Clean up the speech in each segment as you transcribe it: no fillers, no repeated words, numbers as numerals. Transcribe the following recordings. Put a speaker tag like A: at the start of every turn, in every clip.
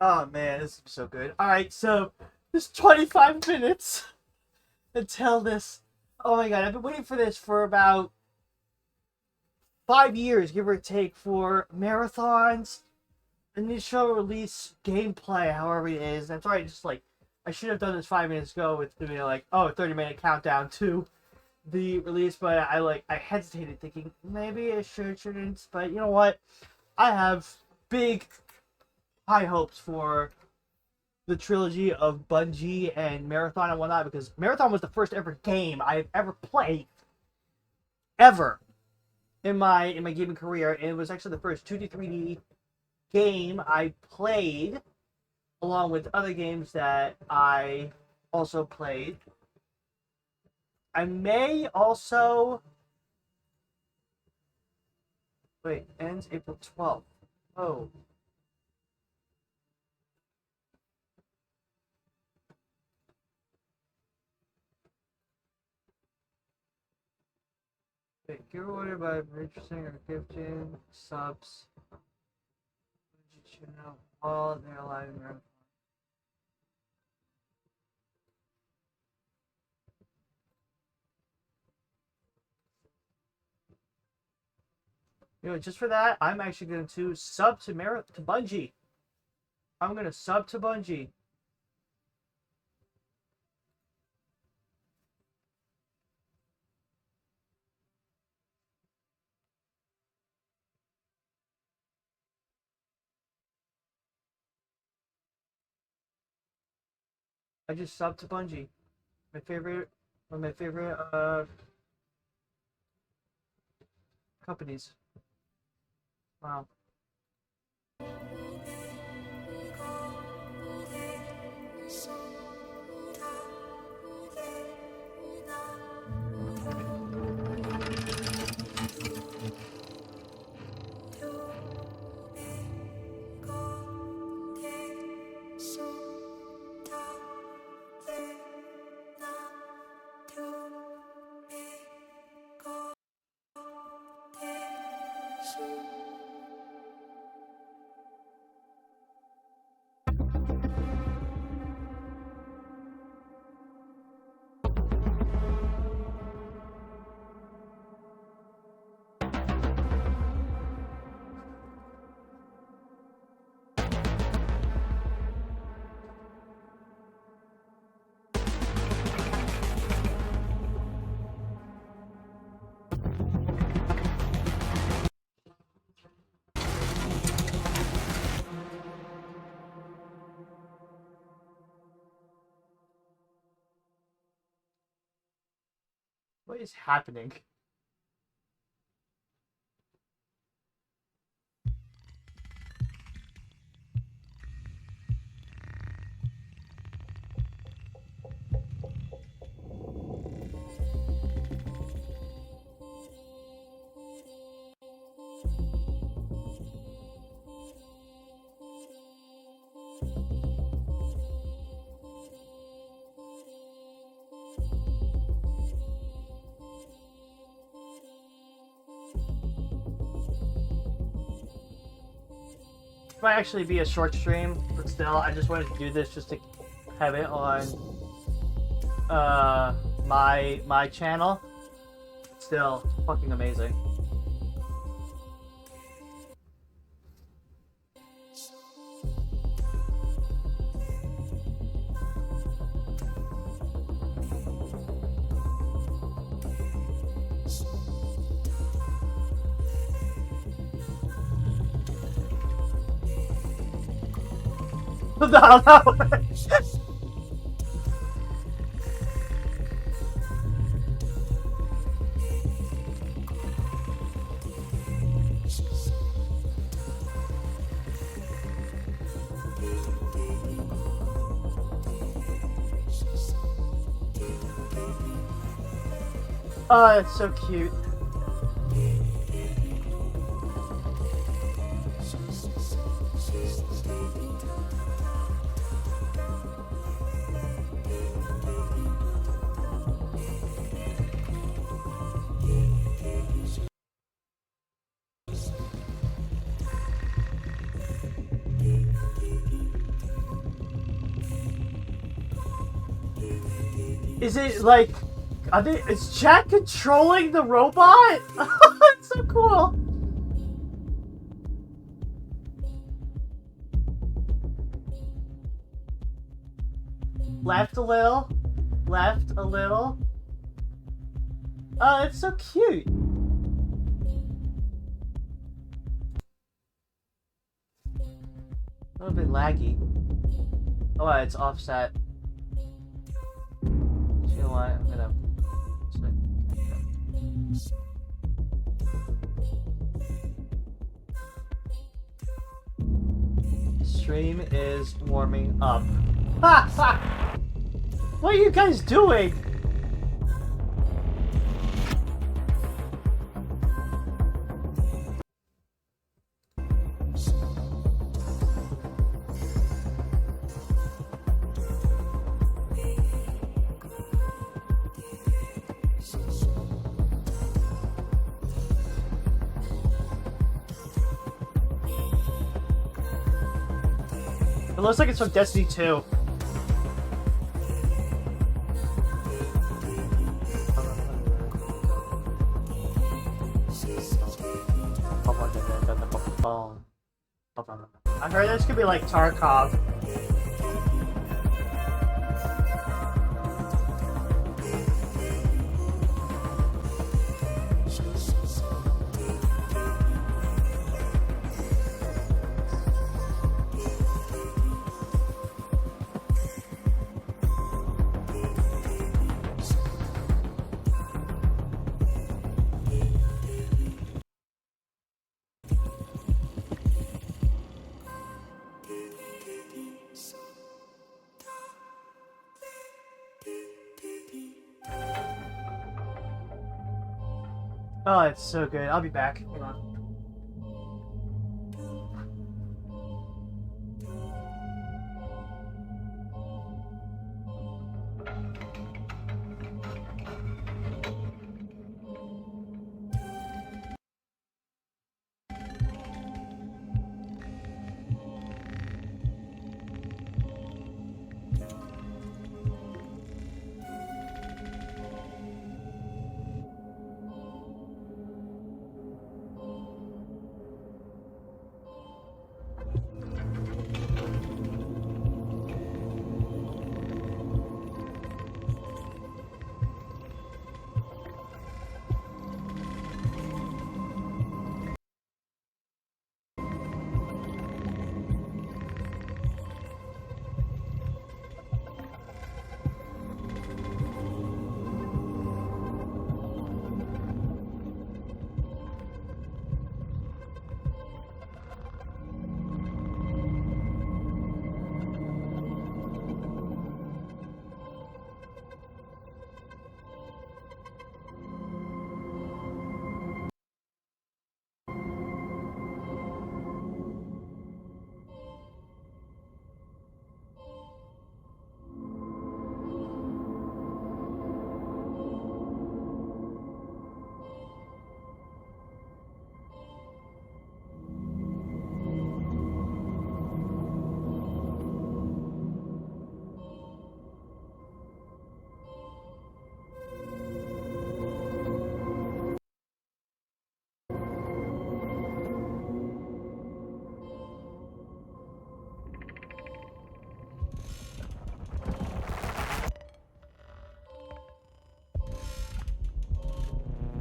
A: Oh man, this is so good. Alright, so there's 25 minutes until this. Oh my god, I've been waiting for this for about 5 years, give or take, for marathons, initial release gameplay, however it is. I'm sorry, just like, I should have done this 5 minutes ago with like, oh, 30-minute countdown to the release, but I hesitated thinking maybe I shouldn't, but you know what? I have big high hopes for the trilogy of Bungie and Marathon and whatnot, because Marathon was the first ever game I've ever played ever in my gaming career, and it was actually the first 2D 3D game I played along with other games that I also played. I may also wait, ends April 12th. Oh. Wait, give order by purchasing or gifting subs. Channel while they're live in Marathon. You know, just for that, I'm actually going to sub to Bungie. I'm going to sub to Bungie. I just subbed to Bungie. One of my favorite companies. Wow. What is happening? Might actually be a short stream, but still, I just wanted to do this just to have it on my channel. Still, fucking amazing. No, no. Oh, it's so cute. Is it like... is Jack controlling the robot? It's so cool. Left a little. Left a little. Oh, it's so cute. A little bit laggy. Oh, it's offset. You know what? I'm gonna... Stream is warming up. What are you guys doing? It looks like it's from Destiny 2. I heard this could be like Tarkov. Oh, it's so good. I'll be back. Hold on.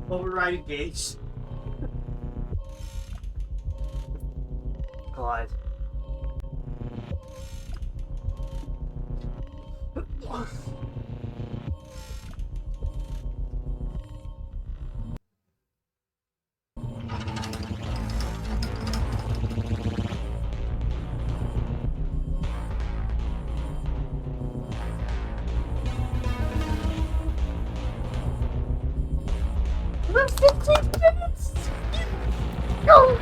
A: Overriding gates. God. We're 15 minutes! Go!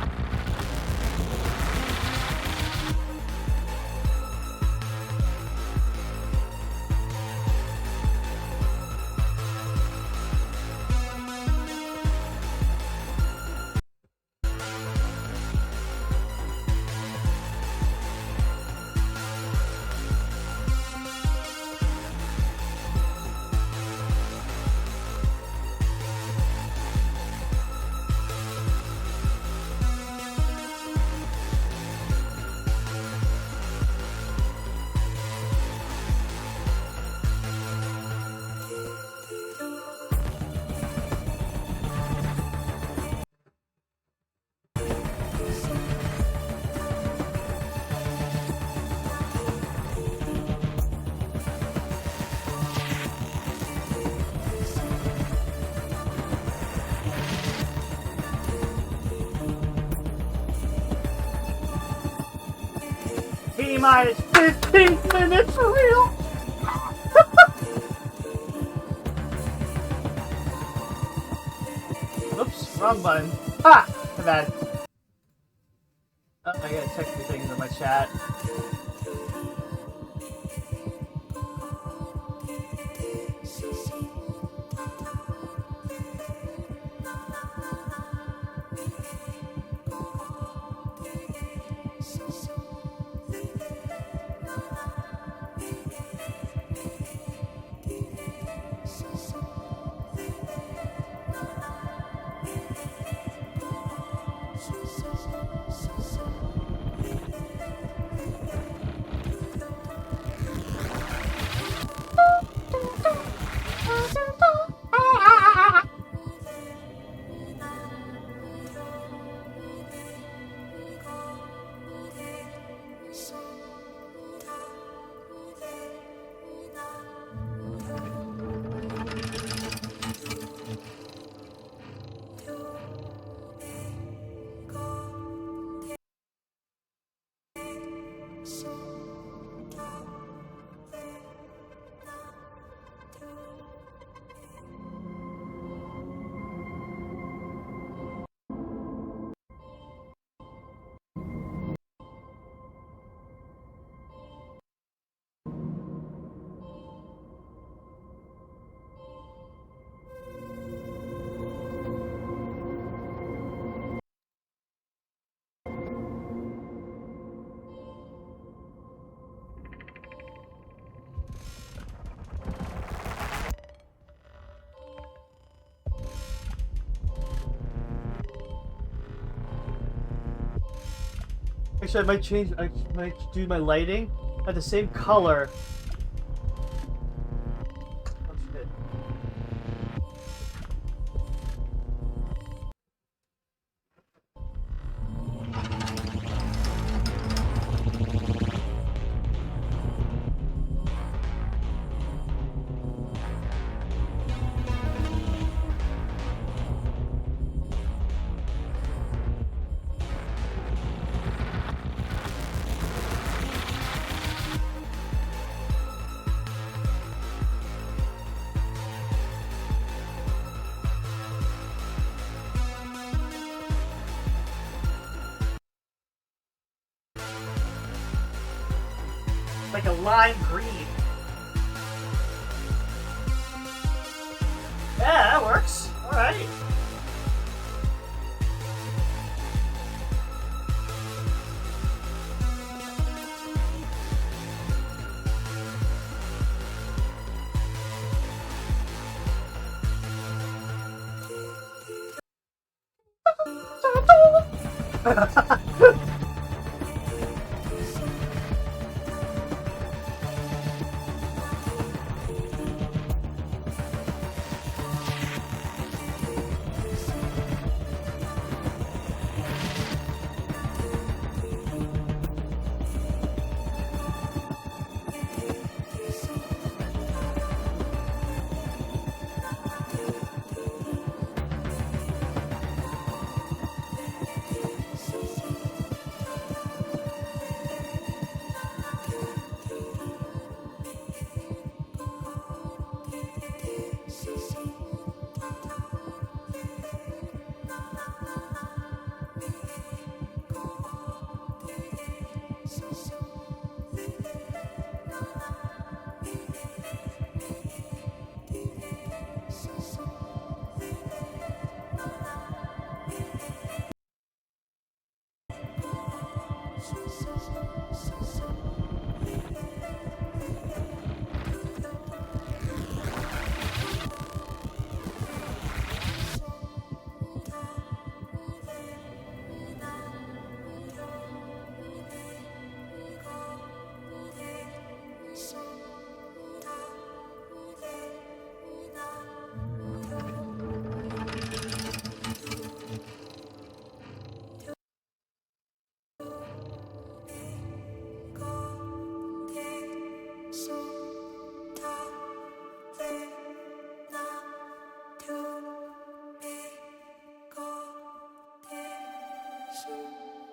A: T-minus 15 minutes for real. Oops, wrong button. Ha! My bad. Oh, I gotta check the things in my chat. Actually, I might do my lighting at the same color. Oh shit. Like a lime green. Yeah, that works. Alright.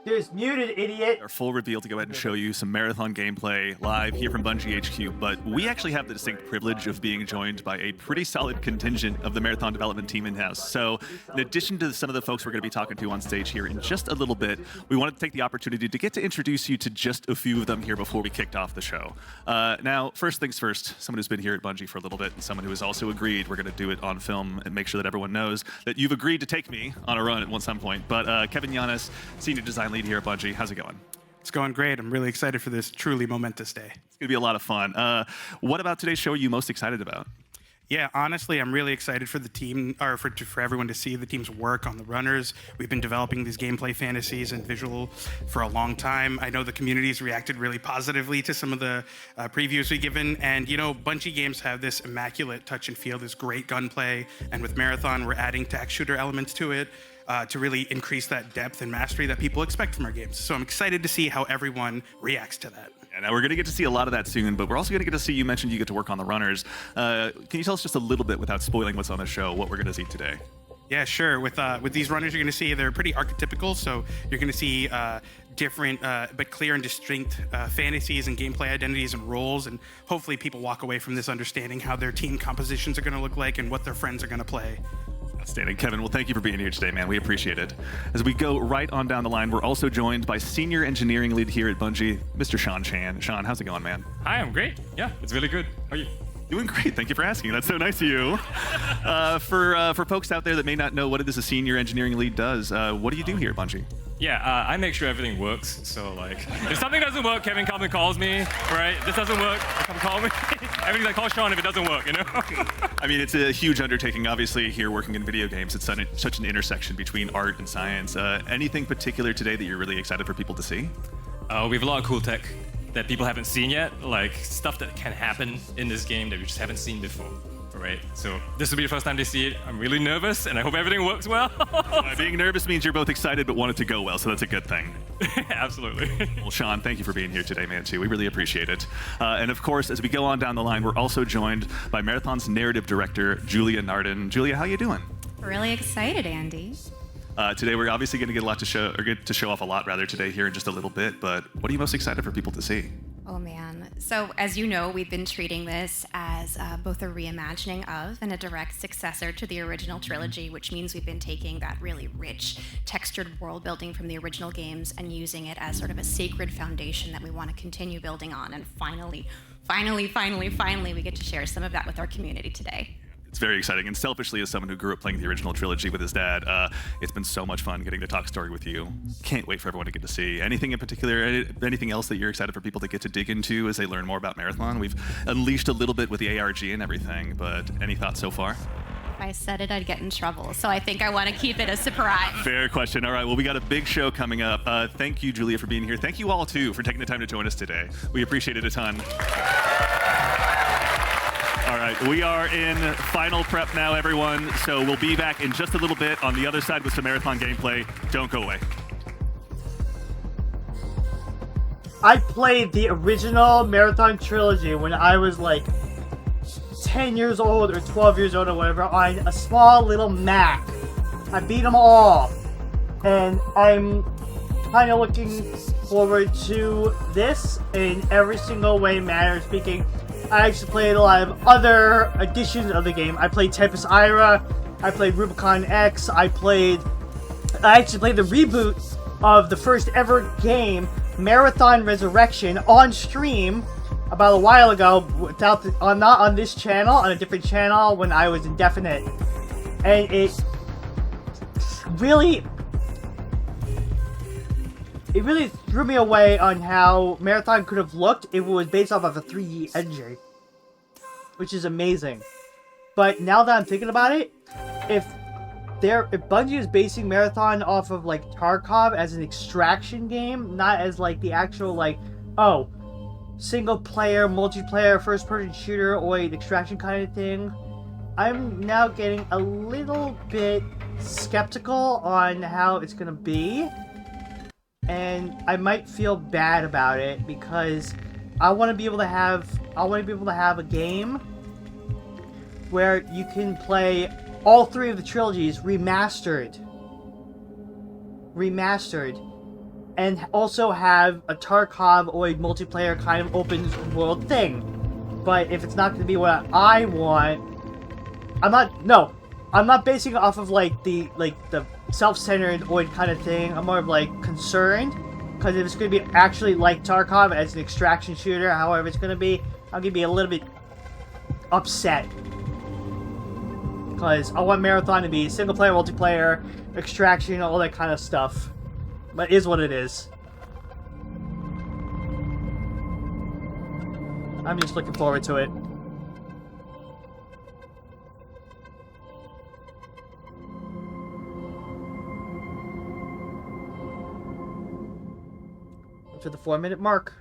A: There's muted, idiot.
B: Our full reveal to go ahead and show you some Marathon gameplay live here from Bungie HQ, but we actually have the distinct privilege of being joined by a pretty solid contingent of the Marathon development team in-house. So in addition to some of the folks we're going to be talking to on stage here in just a little bit, we wanted to take the opportunity to get to introduce you to just a few of them here before we kicked off the show. Now, first things first, someone who's been here at Bungie for a little bit and someone who has also agreed we're going to do it on film and make sure that everyone knows that you've agreed to take me on a run at some point. But Kevin Yanis, Senior Design Lead here at Bungie. How's it going?
C: It's going great. I'm really excited for this truly momentous day.
B: It's going to be a lot of fun. What about today's show are you most excited about?
C: Yeah, honestly, I'm really excited for the team, or for everyone to see the team's work on the runners. We've been developing these gameplay fantasies and visual for a long time. I know the community's reacted really positively to some of the previews we've given. And, you know, Bungie games have this immaculate touch and feel, this great gunplay. And with Marathon, we're adding tax shooter elements to it. To really increase that depth and mastery that people expect from our games. So I'm excited to see how everyone reacts to that.
B: Yeah, now we're going to get to see a lot of that soon, but we're also going to get to see, you mentioned you get to work on the runners. Can you tell us just a little bit, without spoiling what's on the show, what we're going to see today?
C: Yeah, sure. With these runners, you're going to see they're pretty archetypical. So you're going to see different but clear and distinct fantasies and gameplay identities and roles. And hopefully people walk away from this understanding how their team compositions are going to look like and what their friends are going to play.
B: Outstanding. Kevin, well, thank you for being here today, man. We appreciate it. As we go right on down the line, we're also joined by Senior Engineering Lead here at Bungie, Mr. Sean Chan. Sean, how's it going, man?
D: Hi, I'm great. Yeah, it's really good. How are you?
B: Doing great. Thank you for asking. That's so nice of you. For folks out there that may not know what it is a Senior Engineering Lead does, what do you do here at Bungie?
D: Yeah, I make sure everything works. So, like, if something doesn't work, Kevin comes and calls me, right? This doesn't work, come call me. Everything's like, call Sean if it doesn't work, you know?
B: I mean, it's a huge undertaking. Obviously, here working in video games, it's such an intersection between art and science. Anything particular today that you're really excited for people to see?
D: We have a lot of cool tech that people haven't seen yet, like stuff that can happen in this game that we just haven't seen before. Right, so this will be the first time they see it. I'm really nervous, and I hope everything works well.
B: Being nervous means you're both excited but want it to go well, so that's a good thing.
D: Absolutely.
B: Well, Sean, thank you for being here today, man, too. We really appreciate it. And of course, as we go on down the line, we're also joined by Marathon's narrative director, Julia Narden. Julia, how you doing?
E: Really excited, Andy.
B: Today, we're obviously going to get to show off a lot rather today here in just a little bit. But what are you most excited for people to see?
E: Oh man. So as you know, we've been treating this as both a reimagining of and a direct successor to the original trilogy, which means we've been taking that really rich, textured world building from the original games and using it as sort of a sacred foundation that we want to continue building on. And finally, we get to share some of that with our community today.
B: It's very exciting, and selfishly, as someone who grew up playing the original trilogy with his dad, it's been so much fun getting to talk story with you. Can't wait for everyone to get to see. Anything in particular, anything else that you're excited for people to get to dig into as they learn more about Marathon? We've unleashed a little bit with the ARG and everything, but any thoughts so far?
E: If I said it, I'd get in trouble, so I think I want to keep it a surprise.
B: Fair question. All right, well, we got a big show coming up. Thank you, Julia, for being here. Thank you all, too, for taking the time to join us today. We appreciate it a ton. All right, we are in final prep now, everyone. So we'll be back in just a little bit on the other side with some Marathon gameplay. Don't go away.
A: I played the original Marathon trilogy when I was like 10 years old or 12 years old or whatever on a small little Mac. I beat them all. And I'm kind of looking forward to this in every single way, manner of speaking. I actually played a lot of other editions of the game. I played Tempest Ira, I played Rubicon X, I actually played the reboot of the first ever game, Marathon Resurrection, on stream about a while ago, not on this channel, on a different channel when I was indefinite. And it really threw me away on how Marathon could have looked if it was based off of a 3D engine, which is amazing. But now that I'm thinking about it, if Bungie is basing Marathon off of like Tarkov as an extraction game, not as like the actual like, oh, single player, multiplayer, first person shooter or an extraction kind of thing, I'm now getting a little bit skeptical on how it's gonna be. And I might feel bad about it because I want to be able to have a game where you can play all three of the trilogies remastered, and also have a Tarkov-oid multiplayer kind of open world thing. But if it's not going to be what I want, I'm not basing it off of like the self-centered oid kind of thing. I'm more of like concerned, because if it's going to be actually like Tarkov as an extraction shooter, however it's going to be, I'm going to be a little bit upset. Because I want Marathon to be single player, multiplayer, extraction, all that kind of stuff. But it is what it is. I'm just looking forward to it. Up to the 4-minute mark.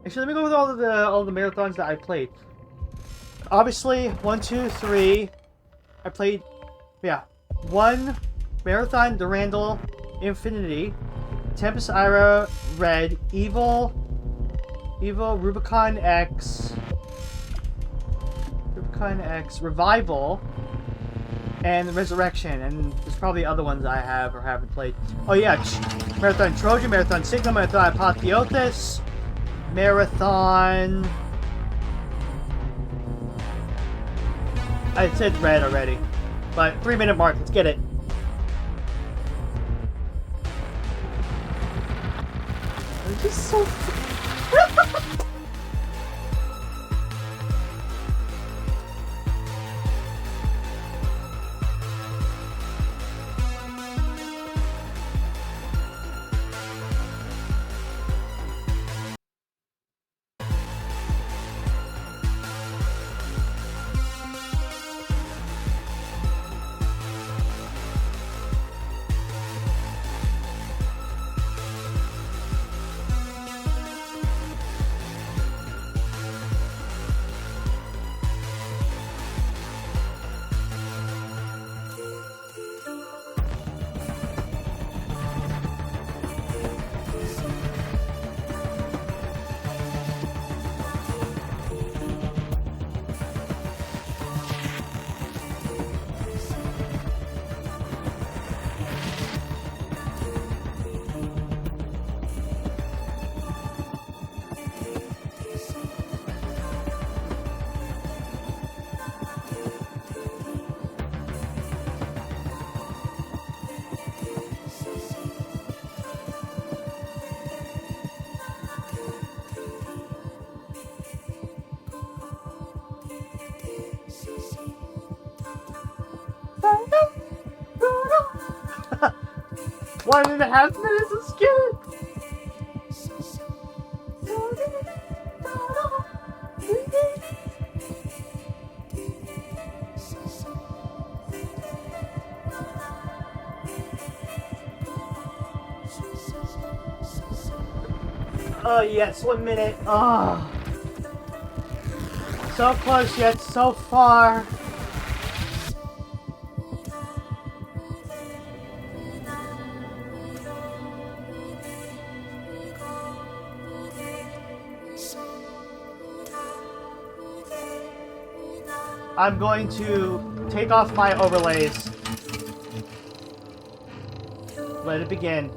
A: Actually, let me go with all the marathons that I played. Obviously, 1, 2, 3. I played, 1 Marathon, Durandal, Infinity, Tempest Ira, Red, Evil, Rubicon X, Revival, and Resurrection. And there's probably other ones I have or haven't played. Oh yeah, Marathon Trojan, Marathon Signal, Marathon Apotheosis, Marathon... I said Red already. But 3-minute mark, let's get it. This is so... One and a half minutes of skip. Oh yes, 1 minute. Oh, so close yet so far. I'm going to take off my overlays. Let it begin.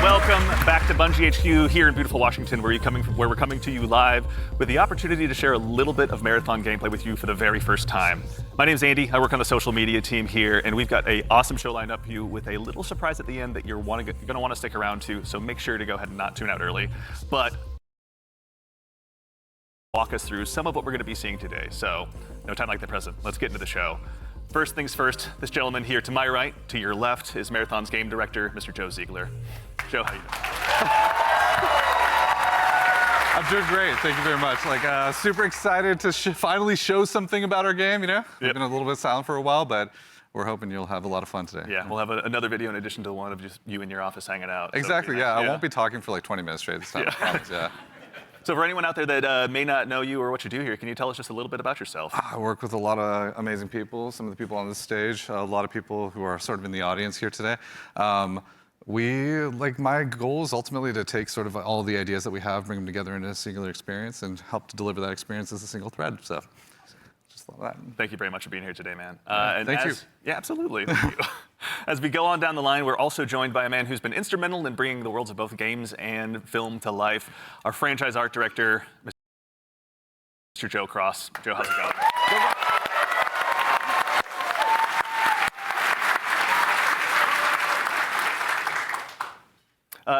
B: Welcome back to Bungie HQ here in beautiful Washington, where we're coming to you live with the opportunity to share a little bit of Marathon gameplay with you for the very first time. My name's Andy. I work on the social media team here, and we've got an awesome show lined up for you with a little surprise at the end that you're going to want to stick around to. So make sure to go ahead and not tune out early. But walk us through some of what we're going to be seeing today. So no time like the present. Let's get into the show. First things first, this gentleman here to my right, to your left, is Marathon's game director, Mr. Joe Ziegler. Joe, how you doing?
F: I'm doing great. Thank you very much. Super excited to finally show something about our game. We've been a little bit silent for a while, but we're hoping you'll have a lot of fun today.
B: Yeah, we'll have another video in addition to one of just you in your office hanging out.
F: Exactly.
B: So,
F: yeah, I won't be talking for like 20 minutes straight this time. I promise, yeah.
B: So for anyone out there that may not know you or what you do here, can you tell us just a little bit about yourself?
F: I work with a lot of amazing people, some of the people on this stage, a lot of people who are sort of in the audience here today. My goal is ultimately to take sort of all the ideas that we have, bring them together into a singular experience, and help to deliver that experience as a single thread. So, just love that.
B: Thank you very much for being here today, man.
F: Thank you.
B: Yeah, absolutely. Thank you. As we go on down the line, we're also joined by a man who's been instrumental in bringing the worlds of both games and film to life, our franchise art director, Mr. Joe Cross. Joe, how's it going?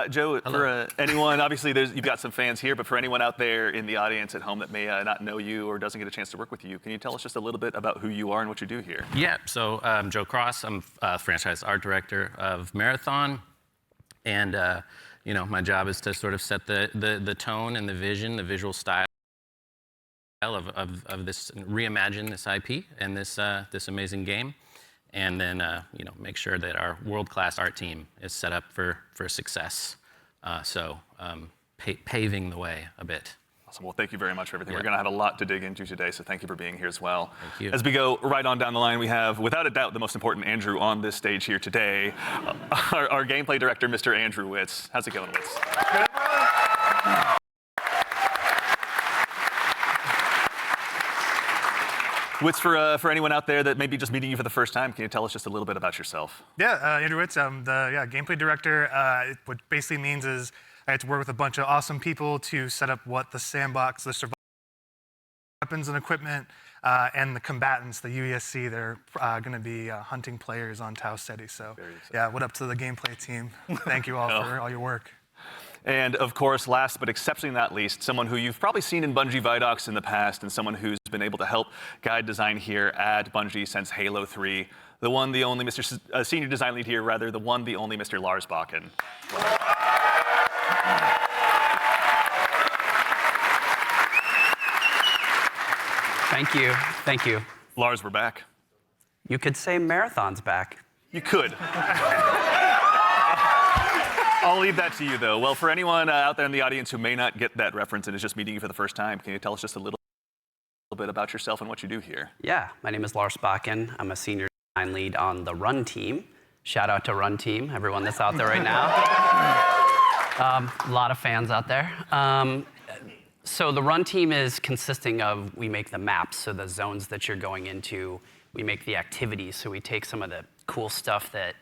B: Joe, for anyone, obviously you've got some fans here, but for anyone out there in the audience at home that may not know you or doesn't get a chance to work with you, can you tell us just a little bit about who you are and what you do here?
G: Yeah, so I'm Joe Cross. I'm franchise art director of Marathon. And, my job is to sort of set the tone and the vision, the visual style of this, reimagine this IP and this amazing game. And then, make sure that our world-class art team is set up for success. Paving the way a bit.
B: Awesome. Well, thank you very much for everything.
G: Yeah.
B: We're going to have a lot to dig into today, so thank you for being here as well.
G: Thank you.
B: As we go right on down the line, we have, without a doubt, the most important Andrew on this stage here today, our gameplay director, Mr. Andrew Witz. How's it going, Witz? Good, Witz, for anyone out there that may be just meeting you for the first time, can you tell us just a little bit about yourself?
H: Yeah, Andrew Witz. I'm the gameplay director. What basically means is I had to work with a bunch of awesome people to set up what the sandbox, the survival weapons and equipment, and the combatants, the UESC, they're going to be hunting players on Tau Ceti. So, yeah, what up to the gameplay team? Thank you all for all your work.
B: And of course, last but exceptionally not least, someone who you've probably seen in Bungie Vidocs in the past and someone who's been able to help guide design here at Bungie since Halo 3. The one, the only Mr. Senior Design Lead here, rather, the one, the only Mr. Lars Bakken.
I: Thank you. Thank you.
B: Lars, we're back.
I: You could say Marathon's back.
B: You could. I'll leave that to you, though. Well, for anyone out there in the audience who may not get that reference and is just meeting you for the first time, can you tell us just a little bit about yourself and what you do here?
I: Yeah, my name is Lars Bakken. I'm a senior design lead on the Run team. Shout out to Run team, everyone that's out there right now. A lot of fans out there. So the Run team is consisting of, we make the maps, so the zones that you're going into, we make the activities, so we take some of the cool stuff that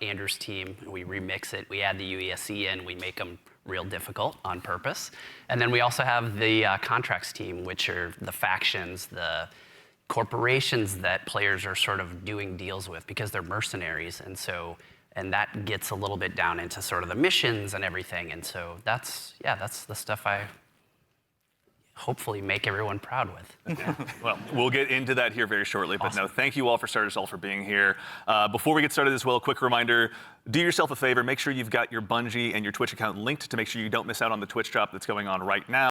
I: Andrew's team, we remix it, we add the UESC in, we make them real difficult on purpose. And then we also have the contracts team, which are the factions, the corporations that players are sort of doing deals with because they're mercenaries. And that gets a little bit down into sort of the missions and everything. And so that's the stuff I hopefully make everyone proud with.
B: Well, we'll get into that here very shortly, but
I: Awesome.
B: no, thank you all for starters all for being here. Before we get started as well, a quick reminder, do yourself a favor, make sure you've got your Bungie and your Twitch account linked to make sure you don't miss out on the Twitch drop that's going on right now.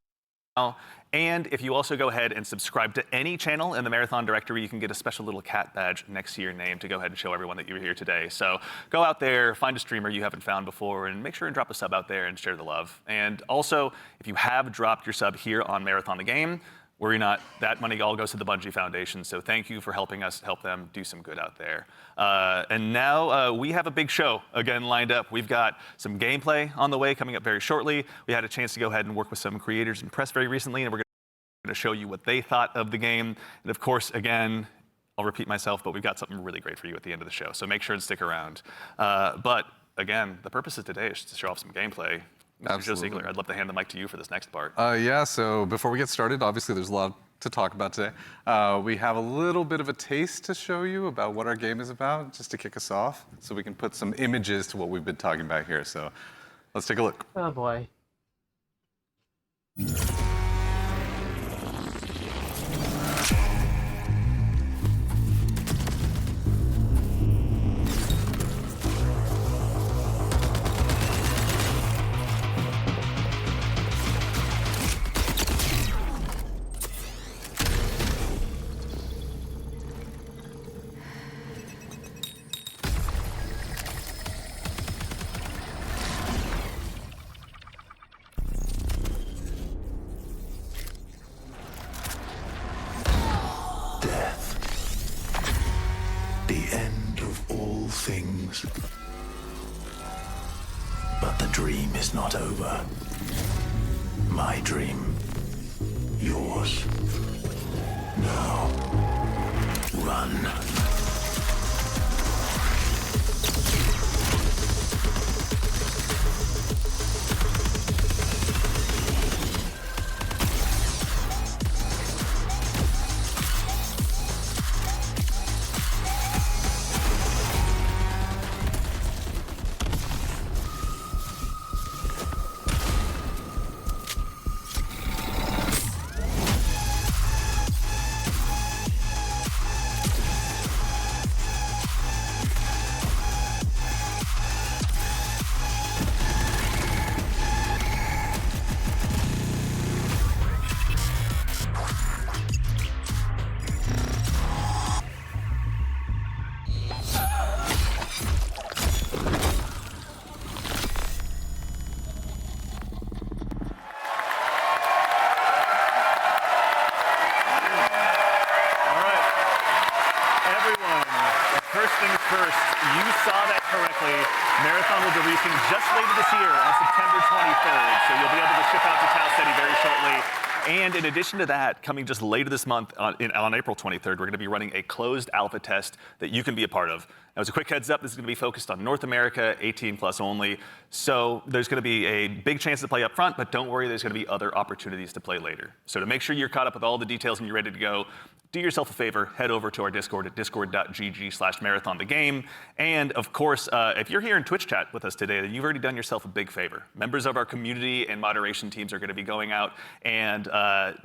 B: And if you also go ahead and subscribe to any channel in the Marathon directory, you can get a special little cat badge next to your name to go ahead and show everyone that you were here today. So go out there, find a streamer you haven't found before, and make sure and drop a sub out there and share the love. And also, if you have dropped your sub here on Marathon the Game, worry not, that money all goes to the Bungie Foundation. So thank you for helping us help them do some good out there. And now we have a big show again lined up. We've got some gameplay on the way coming up very shortly. We had a chance to go ahead and work with some creators and press very recently, and we're going to show you what they thought of the game. And of course, again, I'll repeat myself, but we've got something really great for you at the end of the show. So make sure and stick around. But again, the purpose of today is to show off some gameplay. Mr. Joe
F: Absolutely.
B: Ziegler, I'd love to hand the mic to you for this next part.
F: Yeah, so before we get started, obviously there's a lot to talk about today. We have a little bit of a taste to show you about what our game is about, just to kick us off, so we can put some images to what we've been talking about here. So let's take a look.
A: Oh boy.
J: The end of all things. But the dream is not over. My dream. Yours. Now. Run.
B: First things first, you saw that correctly. Marathon will be releasing just later this year on September 23rd, so you'll be able to ship out to Tau Ceti very shortly. And in addition to that, coming just later this month on April 23rd, we're going to be running a closed alpha test that you can be a part of. Now, as a quick heads up, this is going to be focused on North America, 18 plus only. So there's going to be a big chance to play up front, but don't worry, there's going to be other opportunities to play later. So to make sure you're caught up with all the details and you're ready to go, do yourself a favor, head over to our Discord at discord.gg/marathonthegame. And of course, if you're here in Twitch chat with us today, then you've already done yourself a big favor. Members of our community and moderation teams are going to be going out and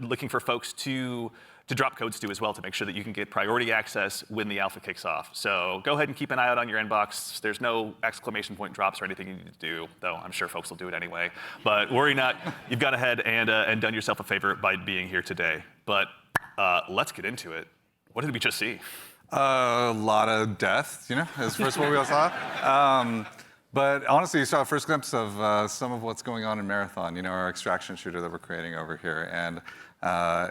B: looking for folks to drop codes to as well to make sure that you can get priority access when the alpha kicks off. So go ahead and keep an eye out on your inbox. There's no exclamation point drops or anything you need to do, though I'm sure folks will do it anyway. But worry not, you've gone ahead and done yourself a favor by being here today. But let's get into it. What did we just see?
F: A lot of death, you know, is first what we all saw. But honestly, you saw a first glimpse of some of what's going on in Marathon, you know, our extraction shooter that we're creating over here. And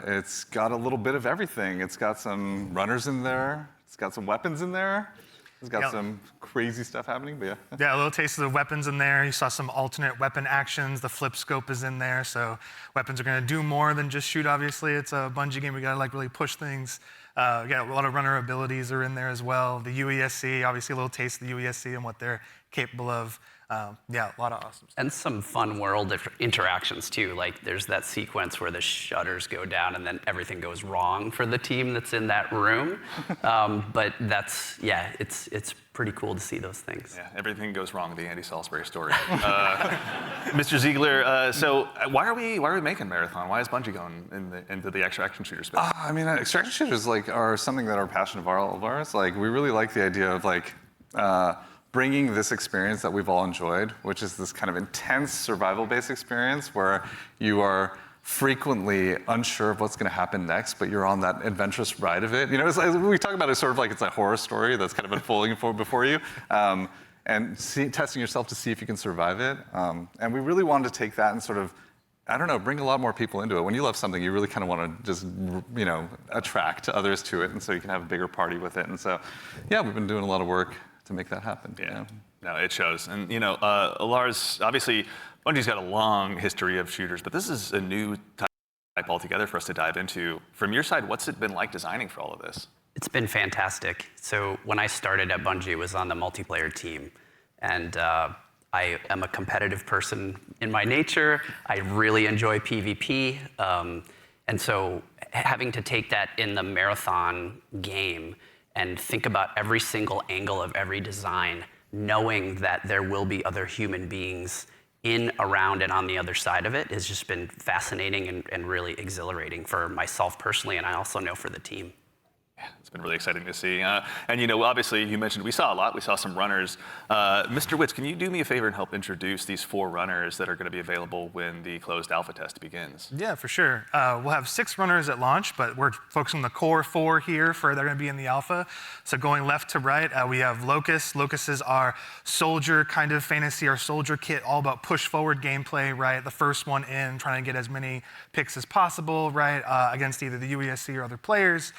F: it's got a little bit of everything. It's got some runners in there. It's got some weapons in there. It's got some crazy stuff happening, but yeah.
H: Yeah, a little taste of the weapons in there. You saw some alternate weapon actions. The flip scope is in there, so weapons are going to do more than just shoot, obviously. It's a Bungie game. We got to like really push things. Yeah, a lot of runner abilities are in there as well. The UESC, obviously a little taste of the UESC and what they're capable of. Yeah, a lot of awesome stuff.
I: And some fun world interactions too. Like there's that sequence where the shutters go down and then everything goes wrong for the team that's in that room. But that's, yeah, it's pretty cool to see those things.
B: Yeah, everything goes wrong, the Andy Salisbury story. Mr. Ziegler, so why are we making Marathon? Why is Bungie going into the extraction shooter space?
F: I mean, extraction shooters are something that are a passion of all of ours. Like, we really like the idea of bringing this experience that we've all enjoyed, which is this kind of intense survival-based experience where you are frequently unsure of what's going to happen next, but you're on that adventurous ride of it. You know, we talk about it sort of like it's a horror story that's kind of unfolding before you, and testing yourself to see if you can survive it. And we really wanted to take that and sort of, I don't know, bring a lot more people into it. When you love something, you really kind of want to just, you know, attract others to it, and so you can have a bigger party with it. And so, yeah, we've been doing a lot of work to make that happen.
B: Yeah,
F: you know?
B: No, it shows. And you know, Lars, obviously, Bungie's got a long history of shooters, but this is a new type altogether for us to dive into. From your side, what's it been like designing for all of this?
I: It's been fantastic. So when I started at Bungie, it was on the multiplayer team. And I am a competitive person in my nature. I really enjoy PvP. And so having to take that in the marathon game and think about every single angle of every design, knowing that there will be other human beings in, around, and on the other side of it has just been fascinating and really exhilarating for myself personally, and I also know for the team.
B: It's been really exciting to see. And, you know, obviously, you mentioned we saw a lot. We saw some runners. Mr. Witz, can you do me a favor and help introduce these 4 runners that are going to be available when the closed alpha test begins?
H: Yeah, for sure. We'll have 6 runners at launch, but we're focusing on the core 4 here for they're going to be in the alpha. So going left to right, we have Locust. Locust is our soldier kind of fantasy, our soldier kit, all about push forward gameplay, right? The first one in, trying to get as many picks as possible, right? Against either the UESC or other players.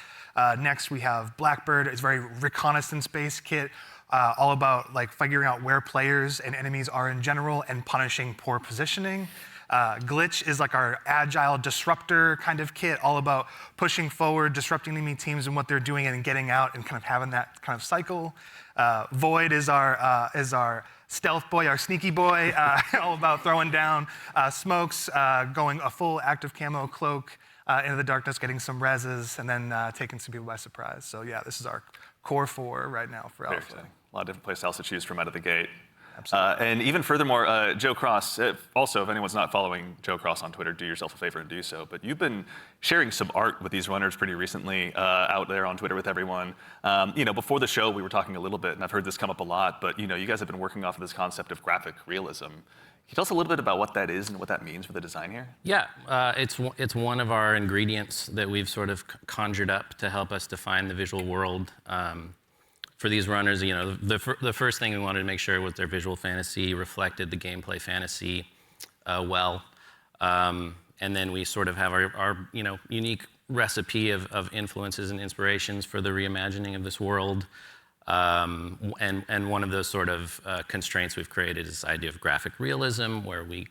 H: Next, we have Blackbird. It's a very reconnaissance-based kit, all about like figuring out where players and enemies are in general and punishing poor positioning. Glitch is like our agile disruptor kind of kit, all about pushing forward, disrupting enemy teams and what they're doing and getting out and kind of having that kind of cycle. Void is our stealth boy, our sneaky boy, all about throwing down smokes, going a full active camo cloak, into the darkness, getting some reses, and then taking some people by surprise. So yeah, this is our core 4 right now for
B: Very
H: alpha.
B: exciting. A lot of different play styles to choose from out of the gate.
H: Absolutely.
B: And even furthermore, Joe Cross, also, if anyone's not following Joe Cross on Twitter, do yourself a favor and do so. But you've been sharing some art with these runners pretty recently out there on Twitter with everyone. You know, before the show, we were talking a little bit, and I've heard this come up a lot, but you know, you guys have been working off of this concept of graphic realism. Can you tell us a little bit about what that is and what that means for the design here?
G: Yeah, it's one of our ingredients that we've sort of conjured up to help us define the visual world. For these runners, you know, the first thing we wanted to make sure was their visual fantasy reflected the gameplay fantasy well. And then we sort of have our you know, unique recipe of influences and inspirations for the reimagining of this world. And one of those sort of constraints we've created is this idea of graphic realism, where we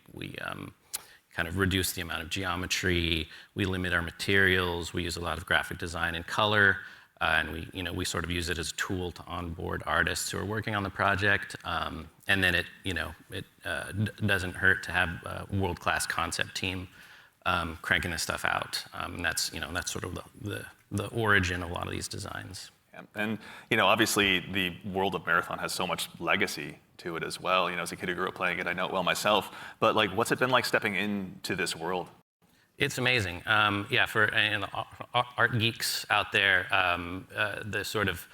G: kind of reduce the amount of geometry, we limit our materials, we use a lot of graphic design and color, and we sort of use it as a tool to onboard artists who are working on the project. And then it doesn't hurt to have a world-class concept team cranking this stuff out. And that's sort of the origin of a lot of these designs.
B: Yeah. And you know, obviously, the world of Marathon has so much legacy to it as well. You know, as a kid who grew up playing it, I know it well myself. But like, what's it been like stepping into this world?
G: It's amazing. Yeah, for art geeks out there, the sort of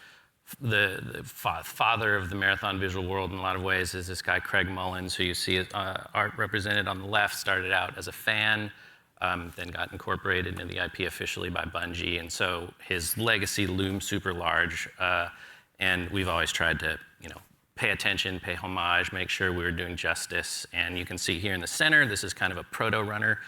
G: the father of the Marathon visual world in a lot of ways is this guy Craig Mullins, who you see art represented on the left. Started out as a fan. Then got incorporated into the IP officially by Bungie, and so his legacy looms super large. And we've always tried to, pay attention, pay homage, make sure we were doing justice. And you can see here in the center, this is kind of a proto runner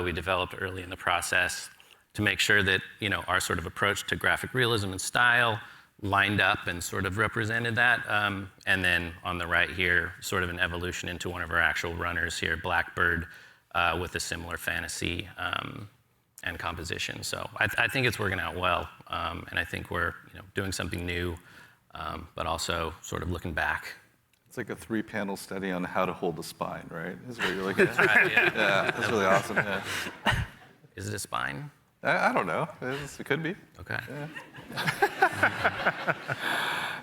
G: we developed early in the process to make sure that our sort of approach to graphic realism and style lined up and sort of represented that. And then on the right here, sort of an evolution into one of our actual runners here, Blackbird. With a similar fantasy and composition. So I think it's working out well, and I think we're doing something new, but also sort of looking back.
F: It's like a 3-panel study on how to hold the spine, right? Is what you're looking at.
G: Right, yeah.
F: Yeah, that's really awesome. Yeah.
G: Is it a spine?
F: I don't know. It could be.
G: Okay.
F: Yeah.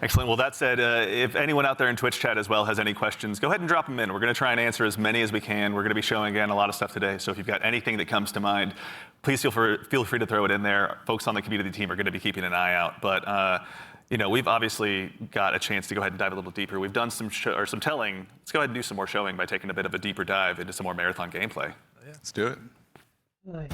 B: Excellent. Well, that said, if anyone out there in Twitch chat as well has any questions, go ahead and drop them in. We're going to try and answer as many as we can. We're going to be showing, again, a lot of stuff today. So if you've got anything that comes to mind, please feel free to throw it in there. Folks on the community team are going to be keeping an eye out. But, we've obviously got a chance to go ahead and dive a little deeper. We've done some telling. Let's go ahead and do some more showing by taking a bit of a deeper dive into some more Marathon gameplay.
F: Yeah. Let's do it.
A: Nice.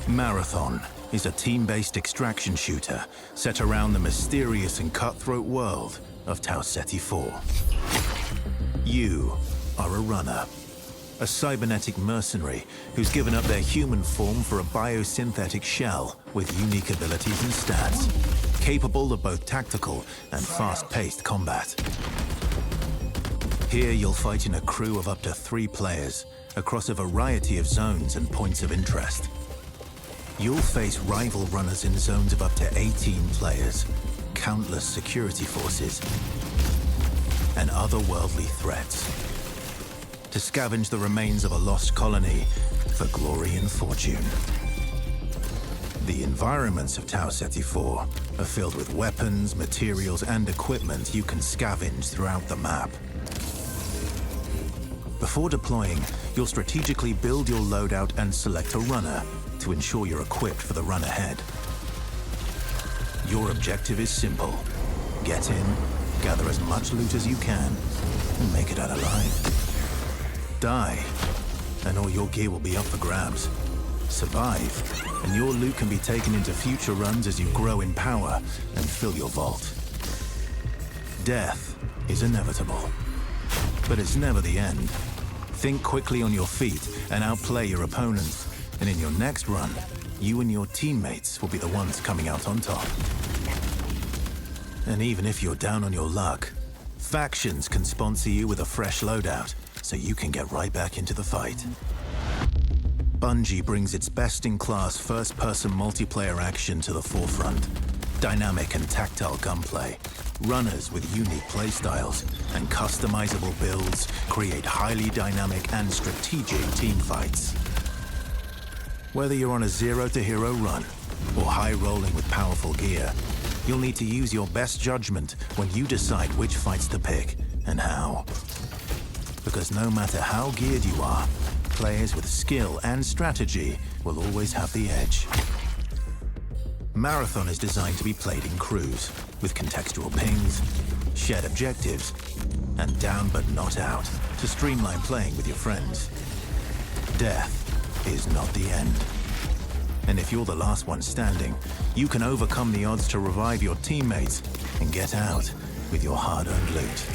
J: Marathon, is a team-based extraction shooter set around the mysterious and cutthroat world of Tau Ceti 4. You are a runner, a cybernetic mercenary who's given up their human form for a biosynthetic shell with unique abilities and stats, capable of both tactical and fast-paced combat. Here you'll fight in a crew of up to 3 players across a variety of zones and points of interest. You'll face rival runners in zones of up to 18 players, countless security forces, and otherworldly threats, to scavenge the remains of a lost colony for glory and fortune. The environments of Tau Ceti 4 are filled with weapons, materials, and equipment you can scavenge throughout the map. Before deploying, you'll strategically build your loadout and select a runner to ensure you're equipped for the run ahead. Your objective is simple. Get in, gather as much loot as you can, and make it out alive. Die, and all your gear will be up for grabs. Survive, and your loot can be taken into future runs as you grow in power and fill your vault. Death is inevitable, but it's never the end. Think quickly on your feet and outplay your opponents, and in your next run, you and your teammates will be the ones coming out on top. And even if you're down on your luck, factions can sponsor you with a fresh loadout, so you can get right back into the fight. Bungie brings its best-in-class first-person multiplayer action to the forefront. Dynamic and tactile gunplay, runners with unique playstyles, and customizable builds create highly dynamic and strategic teamfights. Whether you're on a zero-to-hero run or high-rolling with powerful gear, you'll need to use your best judgment when you decide which fights to pick and how. Because no matter how geared you are, players with skill and strategy will always have the edge. Marathon is designed to be played in crews, with contextual pings, shared objectives, and down but not out, to streamline playing with your friends. Death is not the end. And if you're the last one standing, you can overcome the odds to revive your teammates and get out with your hard-earned loot.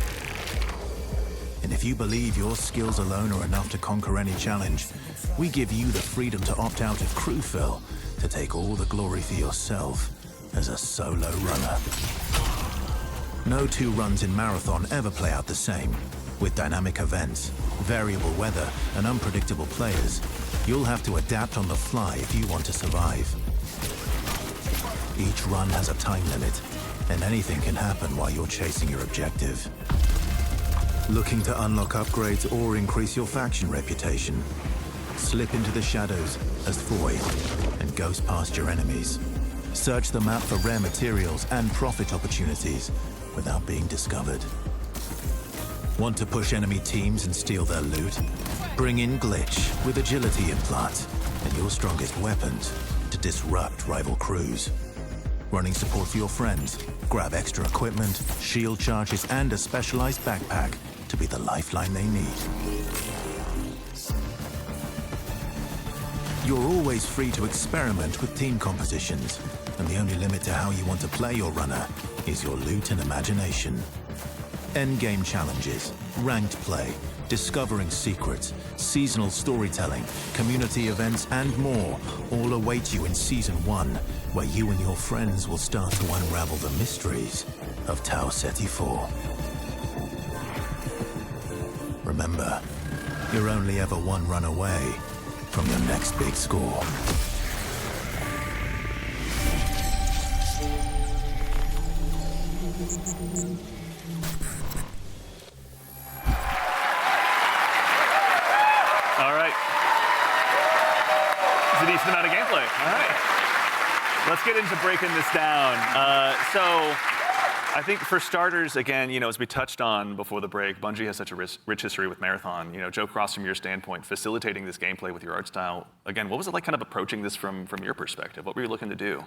J: And if you believe your skills alone are enough to conquer any challenge, we give you the freedom to opt out of crew fill to take all the glory for yourself as a solo runner. No 2 runs in Marathon ever play out the same. With dynamic events, variable weather, and unpredictable players, you'll have to adapt on the fly if you want to survive. Each run has a time limit, and anything can happen while you're chasing your objective. Looking to unlock upgrades or increase your faction reputation? Slip into the shadows as Void and ghost past your enemies. Search the map for rare materials and profit opportunities without being discovered. Want to push enemy teams and steal their loot? Bring in Glitch with agility implants and your strongest weapons to disrupt rival crews. Running support for your friends? Grab extra equipment, shield charges, and a specialized backpack to be the lifeline they need. You're always free to experiment with team compositions, and the only limit to how you want to play your runner is your loot and imagination. Endgame challenges, ranked play, discovering secrets, seasonal storytelling, community events, and more all await you in Season 1, where you and your friends will start to unravel the mysteries of Tau Ceti 4. Remember, you're only ever one run away from your next big score.
B: All right. It's a decent amount of gameplay. All right. Let's get into breaking this down. So I think for starters, again, as we touched on before the break, Bungie has such a rich history with Marathon. Joe Cross, from your standpoint, facilitating this gameplay with your art style, again, what was it like kind of approaching this from your perspective? What were you looking to do?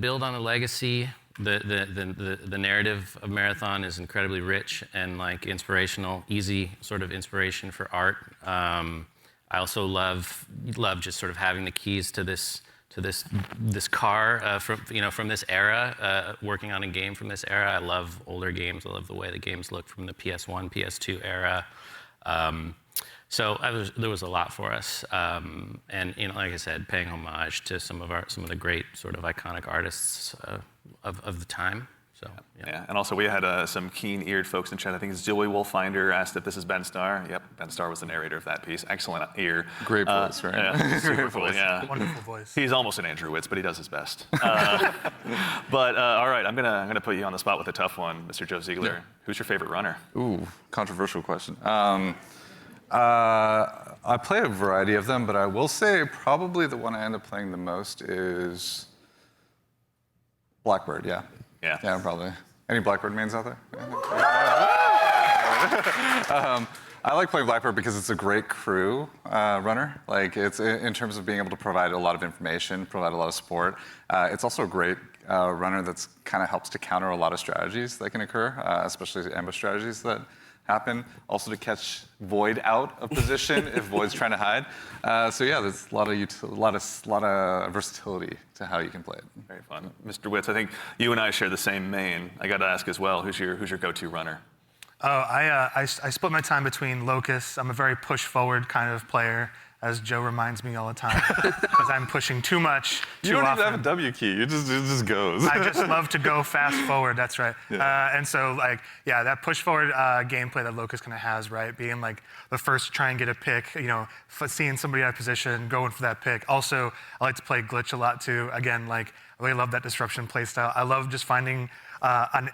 G: Build on a legacy. The narrative of Marathon is incredibly rich and inspirational, easy sort of inspiration for art. I also love just sort of having the keys to this car from this era, working on a game from this era. I love older games. I love the way the games look from the PS1, PS2 era. So there was a lot for us, and like I said, paying homage to some of the great sort of iconic artists of the time. So
B: Yeah, and also we had some keen-eared folks in chat. I think Zoe Wolfinder asked if this is Ben Starr. Yep, Ben Starr was the narrator of that piece. Excellent ear.
F: Great voice, right?
B: Yeah, super
F: Great
B: cool,
F: voice.
B: yeah.
H: Wonderful voice.
B: He's almost an Andrew Witz, but he does his best. But all right, I'm gonna put you on the spot with a tough one, Mr. Joe Ziegler. Who's your favorite runner?
F: Ooh, controversial question. I play a variety of them, but I will say probably the one I end up playing the most is Blackbird. Yeah. Yeah, probably. Any Blackbird mains out there? I like playing Blackbird because it's a great crew runner. Like, it's in terms of being able to provide a lot of information, provide a lot of support. It's also a great runner that's kind of helps to counter a lot of strategies that can occur, especially ambush strategies that happen. Also to catch Void out of position if Void's trying to hide. So yeah, there's a lot of versatility to how you can play it.
B: Very fun. Mr. Witz, I think you and I share the same main. I got to ask as well, who's your go-to runner?
H: Oh, I split my time between Locust. I'm a very push-forward kind of player, as Joe reminds me all the time, because I'm pushing too much, too often.
F: You don't even have a W key. It just goes.
H: I just love to go fast forward. That's right.
F: Yeah.
H: And so, like, yeah, that push-forward gameplay that Locust kind of has, right? Being like the first to try and get a pick, seeing somebody out of position, going for that pick. Also, I like to play Glitch a lot too. Again, like, I really love that disruption playstyle. I love just finding an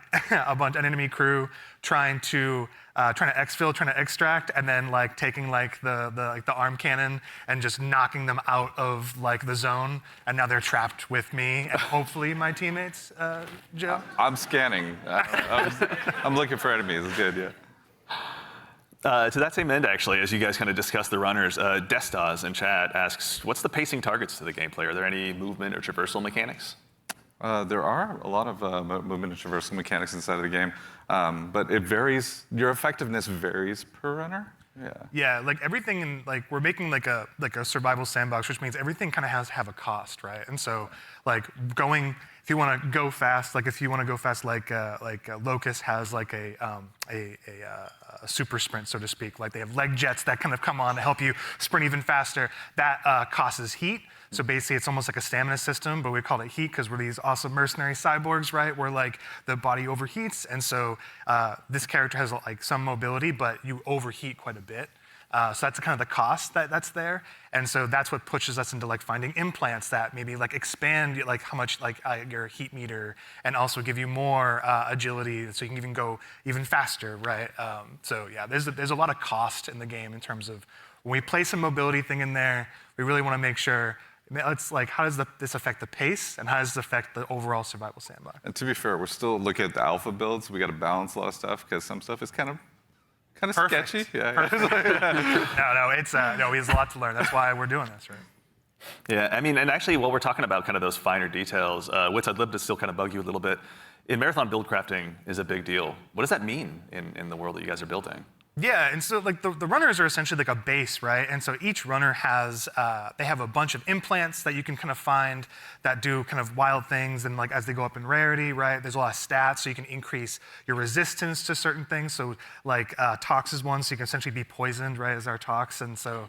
H: enemy crew trying to exfil, trying to extract, and then like taking like the arm cannon and just knocking them out of like the zone, and now they're trapped with me and hopefully my teammates. Joe.
F: I'm scanning. I'm looking for enemies. It's good, yeah.
B: To that same end, actually, as you guys kind of discuss the runners, Destas in chat asks, what's the pacing targets to the gameplay? Are there any movement or traversal mechanics?
F: There are a lot of movement and traversal mechanics inside of the game, but it varies. Your effectiveness varies per runner. Yeah.
H: Yeah, like everything in we're making like a survival sandbox, which means everything kind of has to have a cost, right? And so like if you want to go fast, like Locust has like a super sprint, so to speak. Like they have leg jets that kind of come on to help you sprint even faster. That causes heat. So basically, it's almost like a stamina system, but we call it heat because we're these awesome mercenary cyborgs, right? Where like the body overheats, and so this character has like some mobility, but you overheat quite a bit. So that's kind of the cost that's there, and so that's what pushes us into like finding implants that maybe like expand like how much like your heat meter, and also give you more agility, so you can even go even faster, right? So yeah, there's a lot of cost in the game in terms of when we place a mobility thing in there, we really want to make sure. It's like, how does this affect the pace, and how does this affect the overall survival sandbox?
F: And to be fair, we're still looking at the alpha build, so we got to balance a lot of stuff because some stuff is kind of sketchy. Yeah.
H: No, we have a lot to learn. That's why we're doing this, right?
B: Yeah, I mean, and actually, while we're talking about kind of those finer details, Witz, I'd love to still kind of bug you a little bit. In Marathon, build crafting is a big deal. What does that mean in the world that you guys are building?
H: Yeah, and so like the runners are essentially like a base, right? And so each runner has, they have a bunch of implants that you can kind of find that do kind of wild things, and like as they go up in rarity, right? There's a lot of stats, so you can increase your resistance to certain things. So like Tox is one, so you can essentially be poisoned, right, as our Tox, and so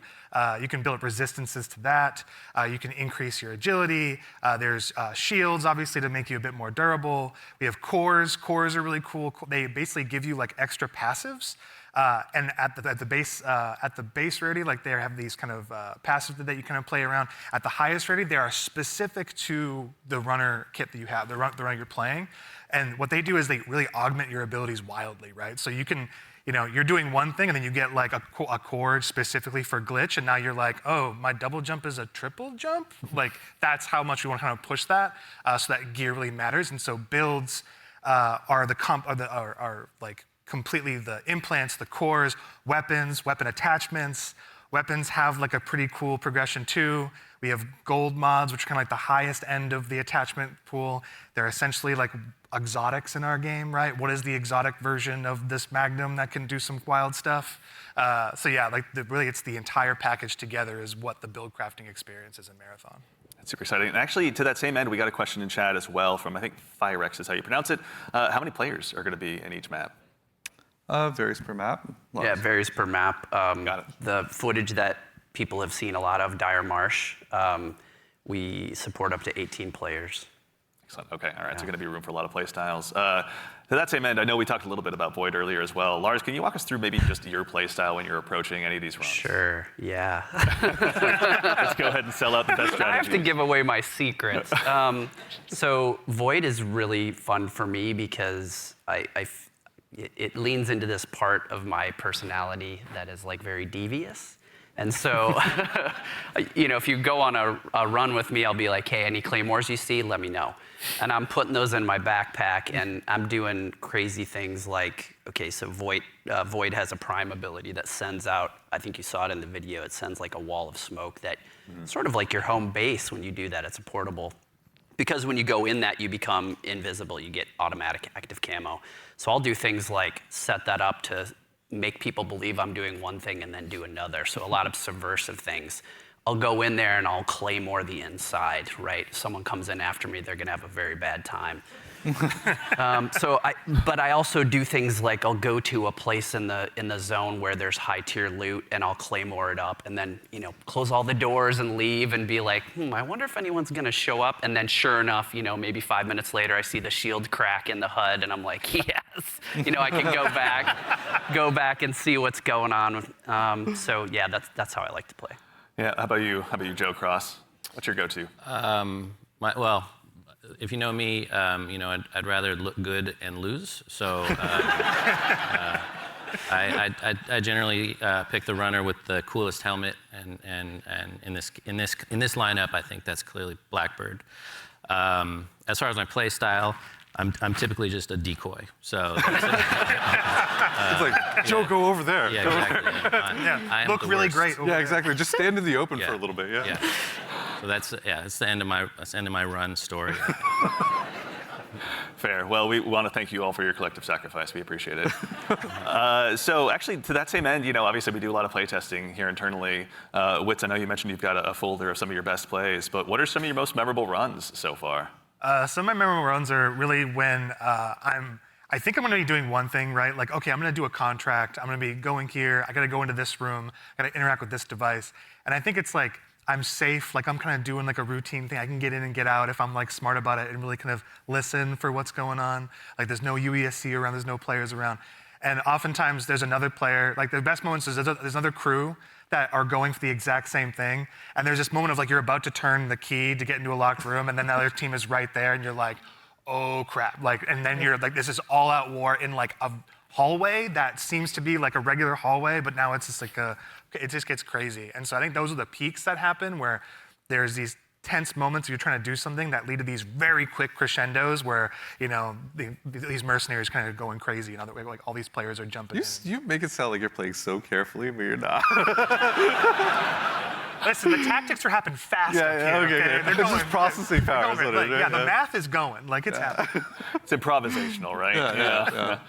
H: you can build up resistances to that. You can increase your agility. There's shields, obviously, to make you a bit more durable. We have cores. Cores are really cool. They basically give you like extra passives. And at the base rarity, like they have these kind of passives that you kind of play around. At the highest rarity, they are specific to the runner kit that you have, the runner you're playing. And what they do is they really augment your abilities wildly, right? So you can, you're doing one thing, and then you get like a core specifically for glitch, and now you're like, oh, my double jump is a triple jump? Like that's how much we want to kind of push that, so that gear really matters. And so builds are like completely the implants, the cores, weapons, weapon attachments, Weapons have like a pretty cool progression too. We have gold mods, which are kind of like the highest end of the attachment pool. They're essentially like exotics in our game, right? What is the exotic version of this Magnum that can do some wild stuff? So yeah, like really it's the entire package together is what the build crafting experience is in Marathon.
B: That's super exciting. And actually, to that same end, we got a question in chat as well from, I think, Firex is how you pronounce it. How many players are going to be in each map?
F: Varies per map.
I: Yeah, it varies per map.
B: Got it.
I: The footage that people have seen a lot of, Dire Marsh, we support up to 18 players.
B: Excellent. Okay. All right. So going to be room for a lot of play styles. To that same end, I know we talked a little bit about Void earlier as well. Lars, can you walk us through maybe just your play style when you're approaching any of these runs?
I: Sure, yeah.
B: Let's go ahead and sell out the best strategy.
I: I have to give away my secrets. So Void is really fun for me because it leans into this part of my personality that is like very devious. And so, if you go on a run with me, I'll be like, hey, any claymores you see, let me know. And I'm putting those in my backpack, and I'm doing crazy things like, okay, so Void has a prime ability that sends out, I think you saw it in the video, it sends like a wall of smoke that sort of like your home base when you do that, it's a portable. Because when you go in that, you become invisible, you get automatic active camo. So I'll do things like set that up to make people believe I'm doing one thing and then do another. So a lot of subversive things. I'll go in there and I'll claymore the inside, right? Someone comes in after me, they're gonna have a very bad time. But I also do things like I'll go to a place in the zone where there's high tier loot and I'll claymore it up and then, close all the doors and leave and be like, I wonder if anyone's gonna show up. And then sure enough, maybe 5 minutes later, I see the shield crack in the HUD and I'm like, yes, I can go back and see what's going on. So yeah, that's how I like to play.
B: Yeah, how about you, Joe Cross? What's your go-to?
G: Well, if you know me, I'd rather look good and lose. So I generally pick the runner with the coolest helmet, and in this lineup, I think that's clearly Blackbird. As far as my play style, I'm typically just a decoy. So that's it.
F: It's like, Joe, go over there.
G: Yeah, exactly. I am
H: Look
G: the
H: really
G: worst.
H: great.
F: Yeah, exactly. Just stand in the open
G: Yeah.
F: for a little bit. Yeah.
G: So that's the end of my run story.
B: Fair. Well, we want to thank you all for your collective sacrifice. We appreciate it. So actually, to that same end, obviously we do a lot of play testing here internally. Wits, I know you mentioned you've got a folder of some of your best plays, but what are some of your most memorable runs so far?
H: Some of my memorable runs are really when I think I'm going to be doing one thing, right? Like, okay, I'm going to do a contract. I'm going to be going here. I got to go into this room. I got to interact with this device. And I think it's like I'm safe. Like I'm kind of doing like a routine thing. I can get in and get out if I'm like smart about it and really kind of listen for what's going on. Like there's no UESC around. There's no players around. And oftentimes there's another player. Like the best moments is there's another crew that are going for the exact same thing. And there's this moment of like you're about to turn the key to get into a locked room, and then the other team is right there, and you're like, oh crap. Like, and then you're like, this is all out war in like a hallway that seems to be like a regular hallway, but now it's just like it just gets crazy. And so I think those are the peaks that happen where there's these tense moments where you're trying to do something that lead to these very quick crescendos where, these mercenaries kind of going crazy. Like all these players are jumping in.
F: You make it sound like you're playing so carefully, but you're not.
H: Listen, the tactics are happening fast.
F: Okay.
H: They're
F: It's just processing power.
H: Going,
F: Isn't it?
H: the math is going. Like it's happening.
B: It's improvisational, right? Yeah.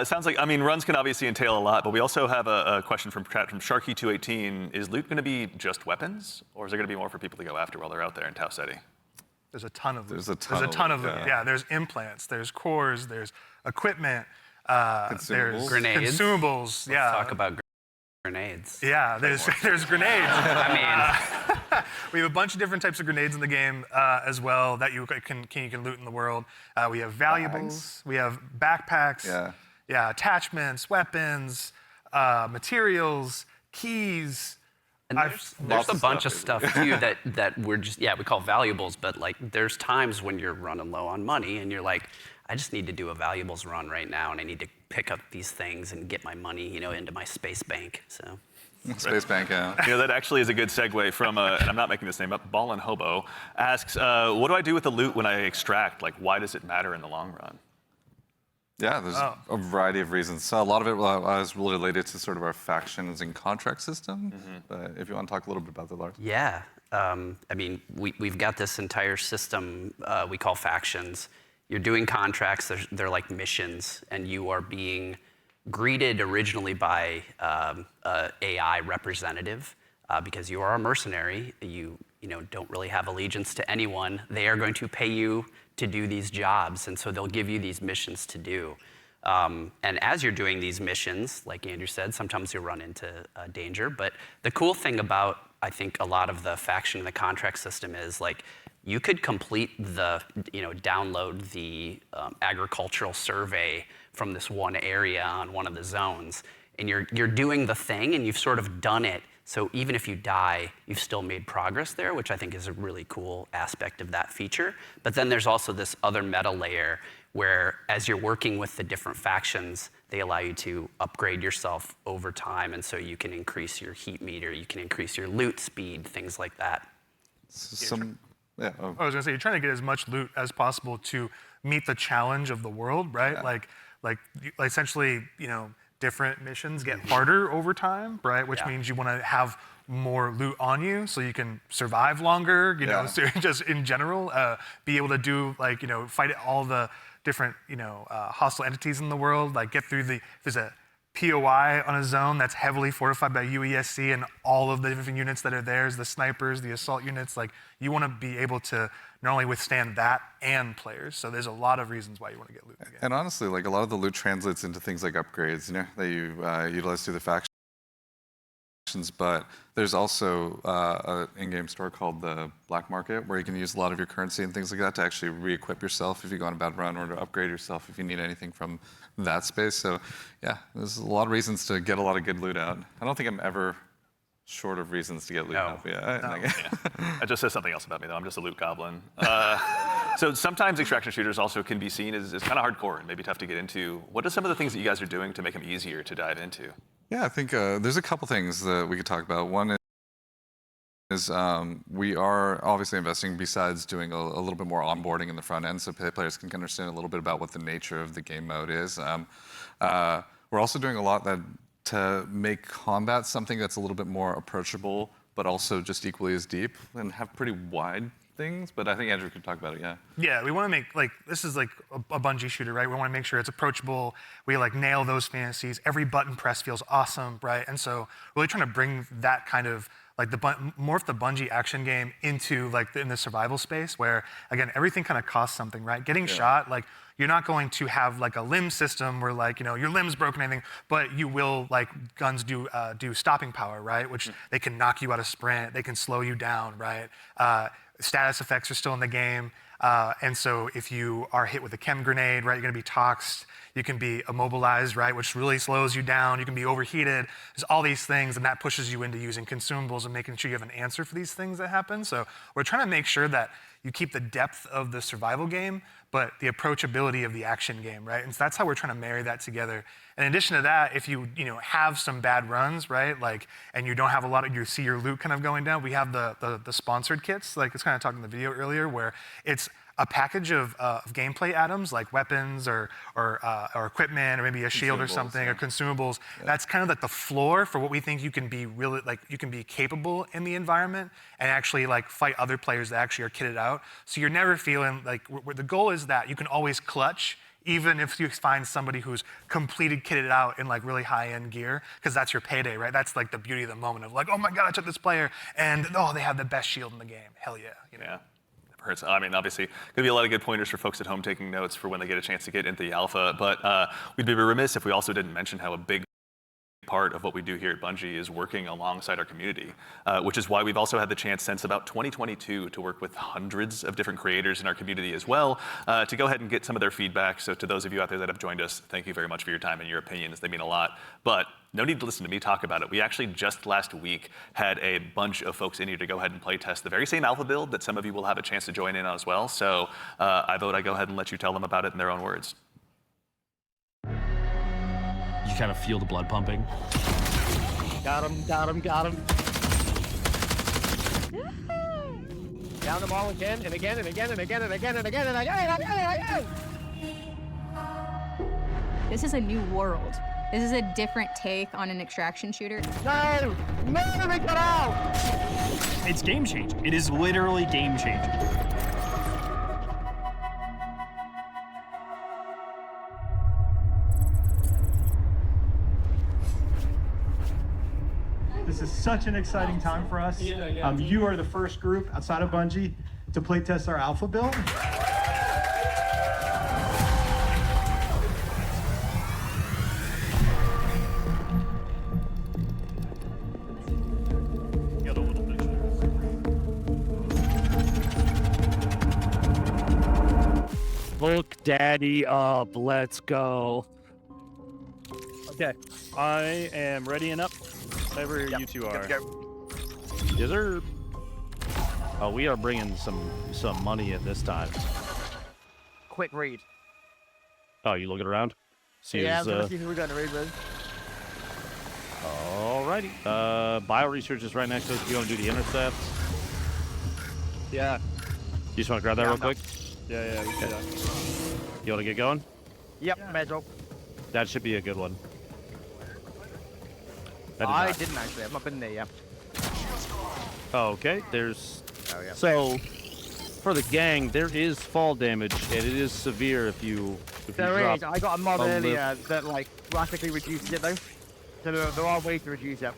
B: It sounds like, runs can obviously entail a lot, but we also have a question from Sharky218. Is loot going to be just weapons, or is there going to be more for people to go after while they're out there in Tau Ceti?
H: There's a ton of loot.
F: There's a ton of
H: loot. Yeah, there's implants, there's cores, there's equipment,
F: Consumables.
H: there's
I: Grenades. Let's
H: consumables.
I: talk about grenades.
H: Yeah, there's grenades.
I: I
H: We have a bunch of different types of grenades in the game as well that you can loot in the world. We have valuables, we have backpacks, attachments, weapons, materials, keys.
I: And there's a bunch of stuff too that we're just, we call valuables, but like there's times when you're running low on money and you're like, I just need to do a valuables run right now and I need to pick up these things and get my money, into my space bank, so.
F: Space Bank, yeah.
B: That actually is a good segue from, and I'm not making this name up, Ballin' Hobo asks, what do I do with the loot when I extract? Like, why does it matter in the long run?
F: Yeah, there's a variety of reasons. So a lot of it was related to sort of our factions and contract system. But if you want to talk a little bit about that, Lars.
I: Yeah. I mean, we've got this entire system we call factions. You're doing contracts, they're like missions, and you are being greeted originally by AI representative because you are a mercenary. You don't really have allegiance to anyone. They are going to pay you to do these jobs, and so they'll give you these missions to do. And as you're doing these missions, like Andrew said, sometimes you'll run into danger. But the cool thing about, I think, a lot of the faction and the contract system is like you could complete download the agricultural survey from this one area on one of the zones, and you're doing the thing, and you've sort of done it. So even if you die, you've still made progress there, which I think is a really cool aspect of that feature. But then there's also this other meta layer where as you're working with the different factions, they allow you to upgrade yourself over time, and so you can increase your heat meter, you can increase your loot speed, things like that.
H: I was gonna say, you're trying to get as much loot as possible to meet the challenge of the world, right?
F: Yeah.
H: Like essentially, different missions get harder over time, right? Which means you want to have more loot on you so you can survive longer, so just in general, be able to do fight all the different, hostile entities in the world, like get through there's a POI on a zone that's heavily fortified by UESC and all of the different units that are there, the snipers, the assault units, like you want to be able to not only withstand that and players. So there's a lot of reasons why you want to get loot in the game.
F: And honestly, like a lot of the loot translates into things like upgrades, that you utilize through the factions. But there's also an in-game store called the Black Market where you can use a lot of your currency and things like that to actually re-equip yourself if you go on a bad run, or to upgrade yourself if you need anything from that space. So yeah, there's a lot of reasons to get a lot of good loot out. I don't think I'm ever short of reasons to get loot out.
B: That just says something else about me, though. I'm just a loot goblin. So sometimes extraction shooters also can be seen as kind of hardcore and maybe tough to get into. What are some of the things that you guys are doing to make them easier to dive into?
F: Yeah, I think there's a couple things that we could talk about. One is we are obviously investing, besides doing a little bit more onboarding in the front end so players can understand a little bit about what the nature of the game mode is. We're also doing a lot to make combat something that's a little bit more approachable, but also just equally as deep and have pretty wide things. But I think Andrew could talk about it,
H: Yeah, we want to make, this is like a Bungie shooter, right? We want to make sure it's approachable. We nail those fantasies. Every button press feels awesome, right? And so really trying to bring that kind of morph the Bungie action game into in the survival space where, again, everything kind of costs something, right? Getting shot, you're not going to have a limb system where your limb's broken or anything, but you will, guns do stopping power, right? Which they can knock you out of sprint, they can slow you down, right? Status effects are still in the game. And so if you are hit with a chem grenade, right, you're gonna be toxed. You can be immobilized, right, which really slows you down. You can be overheated. There's all these things, and that pushes you into using consumables and making sure you have an answer for these things that happen. So we're trying to make sure that you keep the depth of the survival game, but the approachability of the action game, right? And so that's how we're trying to marry that together. In addition to that, if you have some bad runs, right, and you don't have a lot of, you see your loot kind of going down, we have the sponsored kits, it's kind of talking in the video earlier, where it's a package of gameplay items like weapons or equipment or maybe a shield or something or consumables. That's kind of the floor for what we think you can be really you can be capable in the environment and actually fight other players that actually are kitted out. So you're never feeling the goal is that you can always clutch even if you find somebody who's completed kitted out in really high-end gear, because that's your payday, right? That's the beauty of the moment of oh my God, I took this player and they have the best shield in the game. Hell yeah.
B: Yeah. Hurts. I mean, obviously, going to be a lot of good pointers for folks at home taking notes for when they get a chance to get into the alpha. But we'd be remiss if we also didn't mention how a big part of what we do here at Bungie is working alongside our community, which is why we've also had the chance since about 2022 to work with hundreds of different creators in our community as well, to go ahead and get some of their feedback. So to those of you out there that have joined us, thank you very much for your time and your opinions. They mean a lot. But no need to listen to me talk about it. We actually just last week had a bunch of folks in here to go ahead and play test the very same alpha build that some of you will have a chance to join in on as well. So I vote I go ahead and let you tell them about it in their own words.
K: You kind of feel the blood pumping.
A: Got him. Down the ball again and again and again and again and again and again and again and again and again.
L: This is a new world. This is a different take on an extraction shooter.
A: No! No, they got out!
K: It's game changing. It is literally game changing.
M: This is such an exciting time for us. You are the first group outside of Bungie to play test our alpha build.
N: Look daddy up, let's go. Okay, I am ready and up. Whatever you two are. Is there... Oh, we are bringing some money in this time.
A: Quick read.
N: Oh, you looking around?
A: Yeah, I'm gonna see who we're gonna read with.
N: Alrighty. Bio research is right next to us. You want to do the intercepts?
K: Yeah.
N: You just want to grab that real quick?
K: Yeah, we can do that.
N: You want to get going?
A: Yep, Medal.
N: That should be a good one.
A: I didn't actually. I've not been there yet.
N: Oh, okay. There's...
A: Oh, yeah.
N: So, for the gang, there is fall damage, and it is severe if you
A: There is.
N: drop
A: I got a mod
N: a
A: earlier that like drastically reduces it though. So there are ways to reduce it.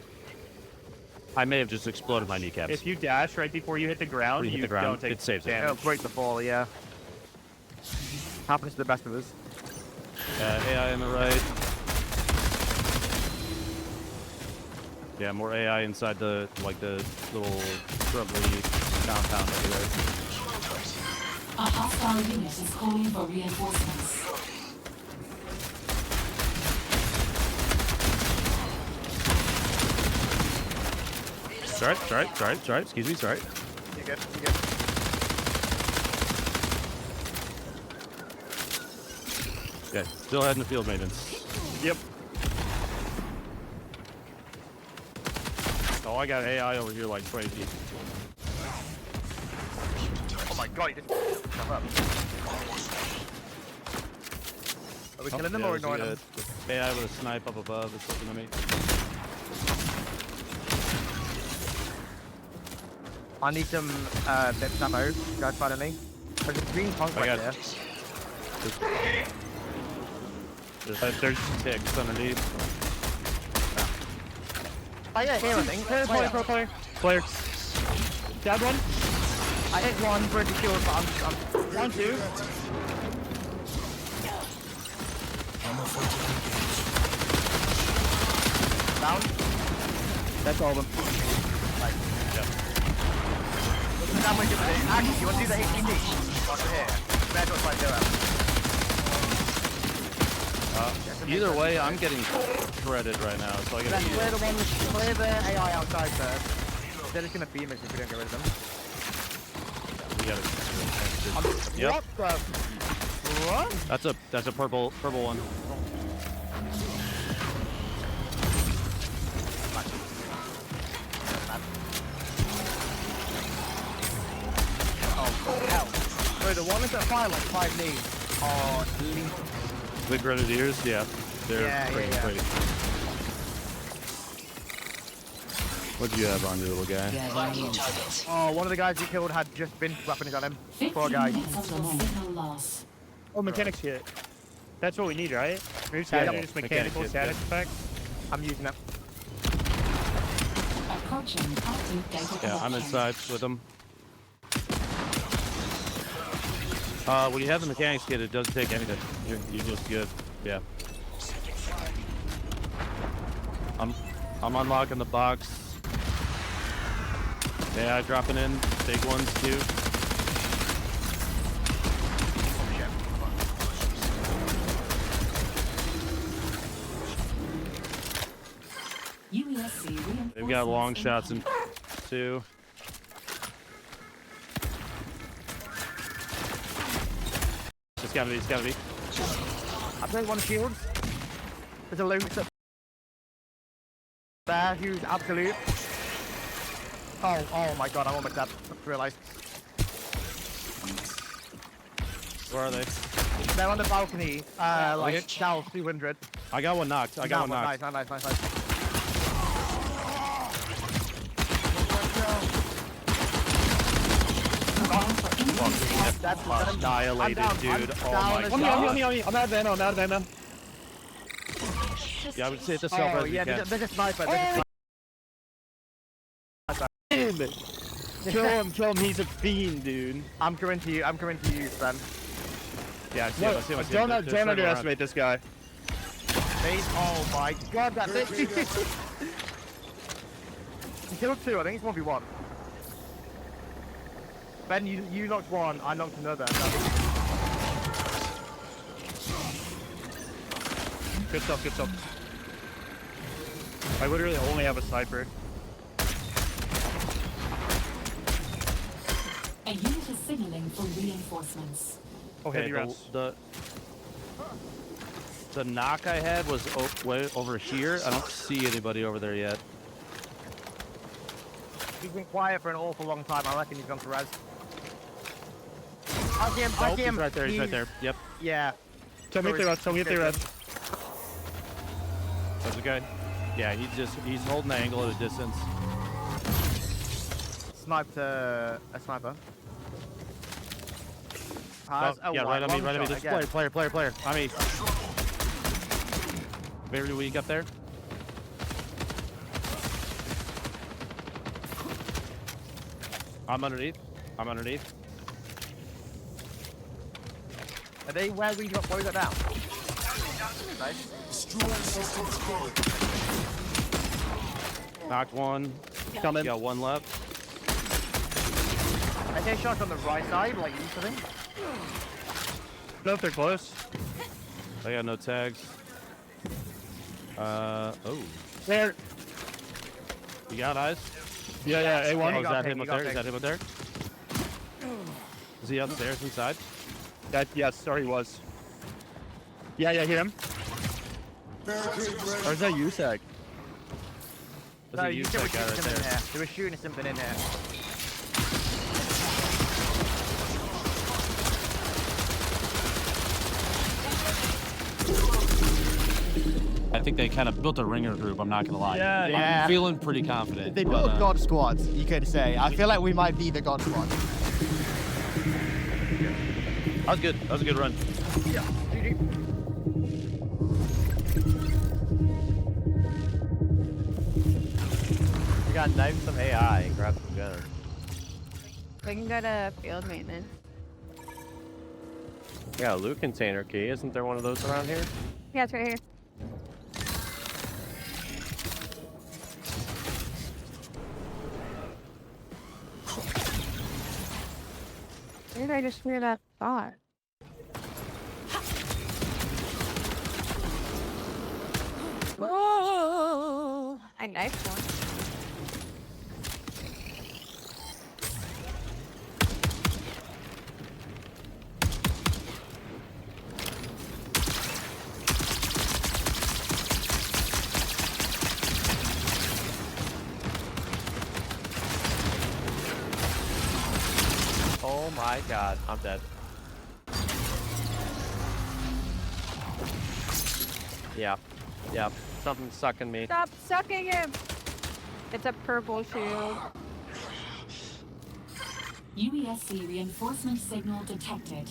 N: I may have just exploded my kneecaps.
K: If you dash right before you hit the ground,
N: you don't take
K: it
N: saves it.
K: damage.
A: It'll break the fall, yeah. Happens to the best of us.
N: AI on the right. Yeah, more AI inside the little shrubbery compound over there.
O: A hostile unit is calling for reinforcements.
N: Sorry. Excuse me, sorry.
A: You good? You good?
N: Yeah, still heading to field maintenance.
K: Yep.
N: Oh, I got AI over here like crazy.
A: Oh my god, he just shut up. Are we killing them or ignoring them?
N: AI with a snipe up above is looking at me.
A: I need some bits of ammo, guys, finally. There's a green punk right there.
N: There's ticks underneath.
A: I hit here, I think.
N: Player.
K: Down one.
A: I hit one for the shield, but I'm
K: Down two.
A: down. That's all of them. Right.
N: Yep.
A: Now we're gonna do, actually, you want to do the HED? Over here. Red dot's right there.
N: Either way, I'm getting shredded right now, so I gotta
A: Let's
N: eat
A: clear
N: it.
A: the one with clear the AI outside first. They're just gonna beam us if we don't get rid of them.
N: We gotta.
A: What the? What?
N: That's a purple one.
A: Oh hell! Wait, the ones that fire like 5 knees are lethal.
N: The grenadiers, yeah, they're pretty crazy. What'd you have on your little guy?
A: Oh, one of the guys you killed had just been weapons on him. Poor guy.
K: Oh, mechanics hit. That's what we need, right? Move status, mechanical status effect.
A: I'm using it.
N: Yeah, I'm inside with them. When you have the mechanics kit, it doesn't take anything. You're just good. Yeah. I'm unlocking the box. Yeah, dropping in big ones too. They've got long shots in too. It's gotta be.
A: I played one of shields. There's a loot there who's absolute. Oh my god, I'm almost dead. I realised.
N: Where are they?
P: They're on the balcony, like south 200.
N: I got one knocked. I got one knocked.
P: Nice. That's
N: Annihilated, dude. Oh my god.
K: On me. I'm out of ammo.
N: Yeah, I would say it's a self res.
P: yeah, there's a sniper.
K: Kill him. He's a fiend, dude.
P: I'm coming to you, Sven.
N: Yeah, I see him.
K: Don't underestimate this guy.
P: Oh my god, that thing. He killed 2, I think it's 1v1. Ben, you knocked 1, I knocked another.
K: Good stuff. I literally only have a sniper.
O: A unit is signaling for reinforcements.
N: Okay, the knock I had was way over here. I don't see anybody over there yet.
P: He's been quiet for an awful long time. I reckon he's gone to res. I see him.
N: He's right there. He's right there. Yep.
P: Yeah.
K: Tell me if they res.
N: That's a guy. Yeah, he's holding the angle at a distance.
P: Sniped a sniper.
N: Right on me. This player. I mean, very weak up there. I'm underneath.
P: Are they where we got now? Nice.
N: Knocked one.
K: Coming.
N: Got one left.
P: I take shots on the right side, like usually.
K: No, if they're close.
N: I got no tags. Oh.
K: There.
N: You got eyes?
K: Yeah, A1.
N: Oh, is that him up there? Is he upstairs inside?
K: Yes, he was. Yeah, hear him. Or is that USAC?
P: No, you said we're shooting something in here. They were shooting something in here.
N: I think they kind of built a ringer group, I'm not going to lie.
P: Yeah.
N: I'm feeling pretty confident.
P: They built God squads, you could say. I feel like we might be the God squad.
N: That was good. That was a good run.
P: Yeah.
Q: We got knife some AI and grab some gunners.
L: We can go to field maintenance.
Q: Yeah, a loot container key. Isn't there one of those around here?
L: Yeah, it's right here. Where did I just hear that thought? Whoa! I knifed one.
Q: Oh my god, I'm dead. Yeah, something's sucking me.
L: Stop sucking him! It's a purple shield.
O: UESC reinforcement signal detected.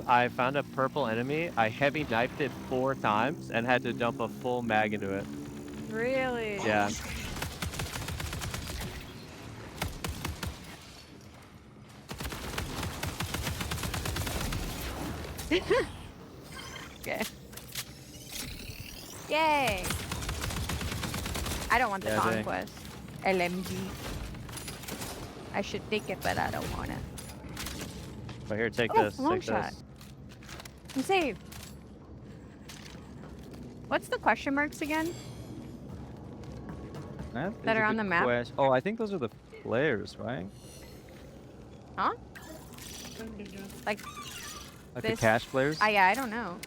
Q: I found a purple enemy. I heavy knifed it 4 times and had to dump a full mag into it.
L: Really?
Q: Yeah.
L: Okay. Yay! I don't want the conquest. LMG. I should take it, but I don't want it.
Q: But here, take
L: Oh,
Q: this.
L: long
Q: Take
L: shot.
Q: this.
L: I'm saved. What's the question marks again? That are on the map?
R: Oh, I think those are the players, right?
L: Huh? Like
R: Like
L: this?
R: the cash players?
L: Yeah, I don't know.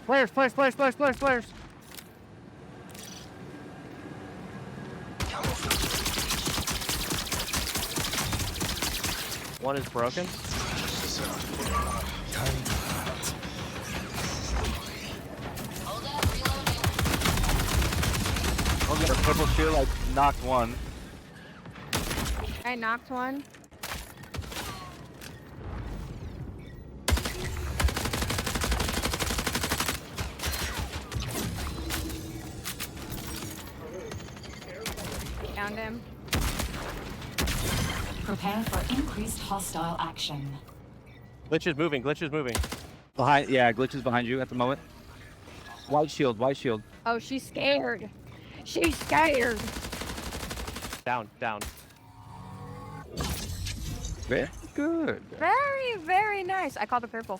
P: Players.
Q: One is broken. Oh, got a purple shield, like, knocked one.
L: I knocked one. Found him.
O: Prepare for increased hostile action.
Q: Glitch is moving, Glitch is moving.
R: Behind, yeah, Glitch is behind you at the moment. White shield, white shield.
L: Oh, she's scared. She's scared.
Q: Down, down.
R: Very good.
L: Very, very nice. I called the purple.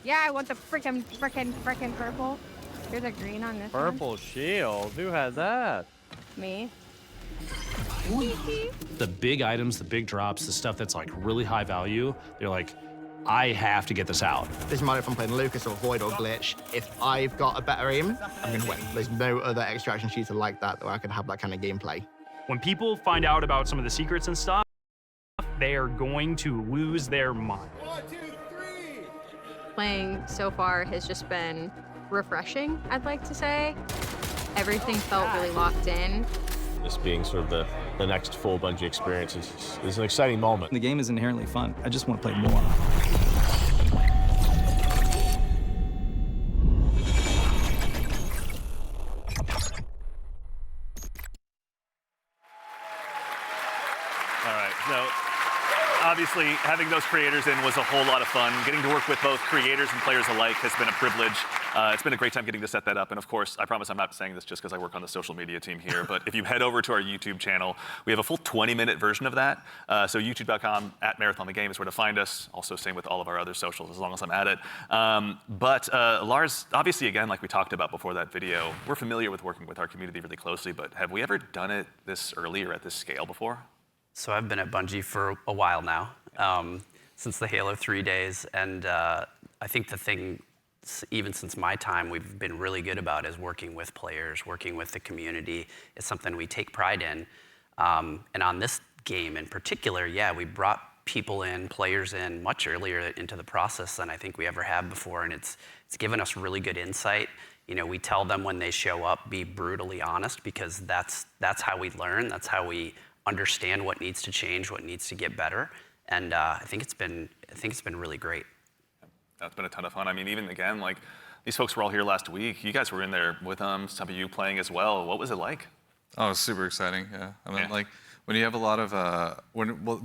L: Yeah, I want the frickin' purple. Here's a green on this
Q: Purple shield? Who has that?
L: one. Me.
S: The big items, the big drops, the stuff that's like really high value, they're like, I have to get this out.
T: Doesn't matter if I'm playing Lucas or Void or Glitch. If I've got a better aim, I'm going to win. There's no other extraction shooter like that where I can have that kind of gameplay.
U: When people find out about some of the secrets and stuff, they are going to lose their mind.
V: Playing so far has just been refreshing, I'd like to say. Everything felt really locked in.
W: This being sort of the next full Bungie experience is an exciting moment.
R: The game is inherently fun. I just want to play more.
B: All right, so obviously having those creators in was a whole lot of fun. Getting to work with both creators and players alike has been a privilege. It's been a great time getting to set that up. And of course, I promise I'm not saying this just because I work on the social media team here, but if you head over to our YouTube channel, we have a full 20-minute version of that. So youtube.com/MarathonTheGame is where to find us. Also same with all of our other socials as long as I'm at it. But Lars, obviously again, like we talked about before that video, we're familiar with working with our community really closely, but have we ever done it this early or at this scale before?
I: So I've been at Bungie for a while now, since the Halo 3 days, and I think the thing, even since my time, we've been really good about is working with players, working with the community. It's something we take pride in. And on this game in particular, yeah, we brought people in, players in much earlier into the process than I think we ever have before, and it's given us really good insight. You know, we tell them when they show up, be brutally honest, because that's how we learn, that's how we understand what needs to change, what needs to get better, and I think it's been really great.
B: That's been a ton of fun. I mean, even again, like these folks were all here last week. You guys were in there with them. Some of you playing as well. What was it like?
F: Oh, it was super exciting. Yeah, I mean, like when you have a lot of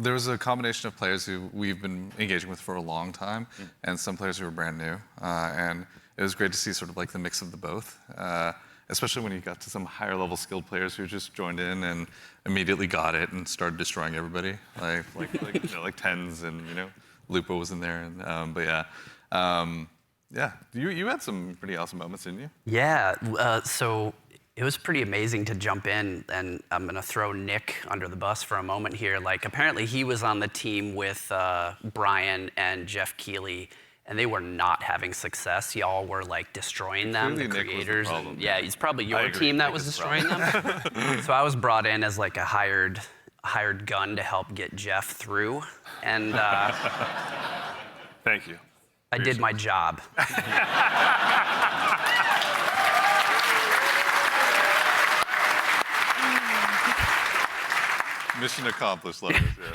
F: there was a combination of players who we've been engaging with for a long time, and some players who were brand new, and it was great to see sort of like the mix of the both. Especially when you got to some higher level skilled players who just joined in and immediately got it and started destroying everybody, like you know, like Tens and Lupo was in there, and but yeah, you had some pretty awesome moments, didn't you?
I: Yeah, so it was pretty amazing to jump in, and I'm gonna throw Nick under the bus for a moment here. Like apparently he was on the team with Brian and Jeff Keighley, and they were not having success. Y'all were like destroying them, the creators. And, yeah, it's probably your team that was destroying them. So I was brought in as like a hired gun to help get Jeff through, and
B: thank you.
I: I did my job.
F: Mission accomplished, Lars. Yeah.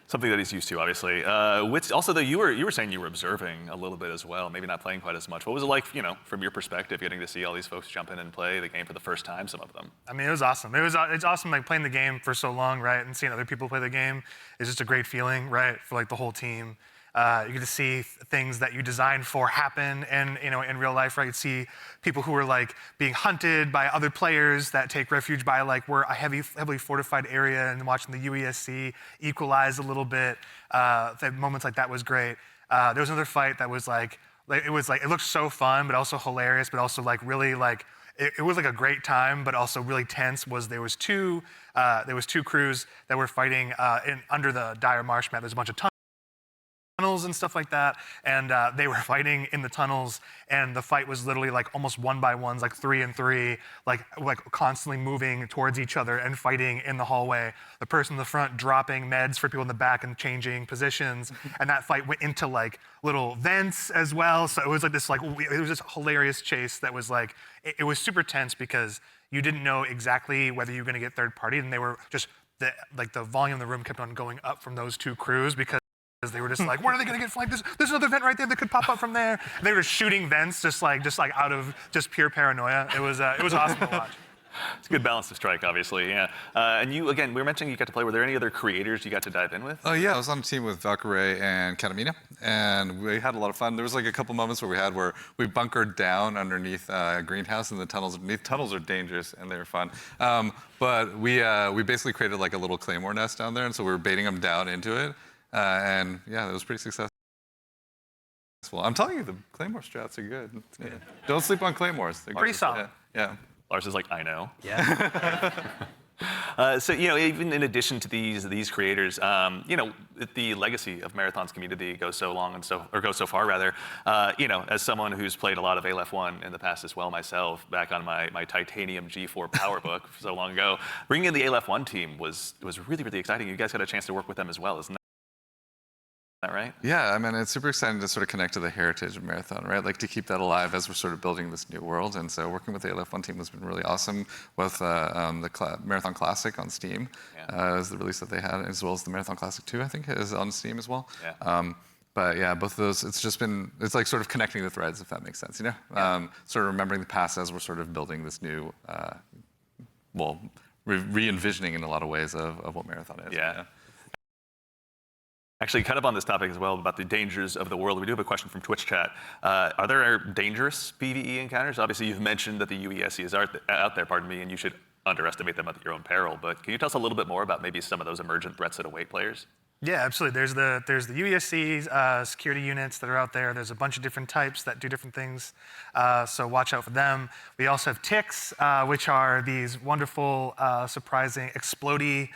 B: Something that he's used to, obviously. Also, though, you were saying you were observing a little bit as well, maybe not playing quite as much. What was it like, from your perspective, getting to see all these folks jump in and play the game for the first time, some of them?
H: I mean, it was awesome. It's awesome, like, playing the game for so long, right, and seeing other people play the game is just a great feeling, right, for, like, the whole team. You get to see things that you designed for happen and in real life, right? You see people who are like being hunted by other players that take refuge by like we're a heavily fortified area, and watching the UESC equalize a little bit. Moments like that was great. There was another fight that was like it looked so fun, but also hilarious, but also like really like it was like a great time, but also really tense. There was two crews that were fighting under the dire marsh map. There's a bunch of tunnels and stuff like that, and they were fighting in the tunnels, and the fight was literally like almost 1-by-1s, like 3 and 3, like constantly moving towards each other and fighting in the hallway. The person in the front dropping meds for people in the back and changing positions, and that fight went into like little vents as well. So it was like this it was this hilarious chase that was like it was super tense because you didn't know exactly whether you were going to get third party, and they were just the volume of the room kept on going up from those two crews because they were just like, where are they going to get flanked? There's another vent right there that could pop up from there. And they were shooting vents just like out of just pure paranoia. It was awesome to watch.
B: It's a good balance to strike, obviously, yeah. And you, again, we were mentioning you got to play. Were there any other creators you got to dive in with?
F: Oh, yeah, I was on a team with Valkyrie and Katamina, and we had a lot of fun. There was like a couple moments where we bunkered down underneath a greenhouse in the tunnels underneath. Tunnels are dangerous, and they were fun. But we basically created like a little claymore nest down there, and so we were baiting them down into it. And yeah, it was pretty successful. I'm telling you, the claymore strats are good. Yeah. Don't sleep on claymores. They're
H: pretty
F: good.
H: solid.
F: Yeah.
B: Lars is like, I know.
I: Yeah.
B: So, you know, even in addition to these creators, you know, the legacy of Marathon's community goes so long or goes so far rather. You know, as someone who's played a lot of Aleph 1 in the past as well myself, back on my Titanium G4 PowerBook so long ago, bringing in the Aleph 1 team was really, really exciting. You guys got a chance to work with them as well, isn't that right?
F: Yeah, I mean, it's super exciting to sort of connect to the heritage of Marathon, right? Like to keep that alive as we're sort of building this new world. And so working with the ALF1 team has been really awesome. Both the Marathon Classic on Steam is the release that they had, as well as the Marathon Classic 2, I think, is on Steam as well.
B: Yeah.
F: But yeah, both of those, it's like sort of connecting the threads, if that makes sense, you know? Sort of remembering the past as we're sort of building this new, re-envisioning in a lot of ways of what Marathon is.
B: Yeah. Actually, kind of on this topic as well, about the dangers of the world, we do have a question from Twitch chat. Are there dangerous PvE encounters? Obviously, you've mentioned that the UESC is out there, pardon me, and you should underestimate them at your own peril. But can you tell us a little bit more about maybe some of those emergent threats that await players?
H: Yeah, absolutely. There's the UESC security units that are out there. There's a bunch of different types that do different things, so watch out for them. We also have ticks, which are these wonderful, surprising, explodey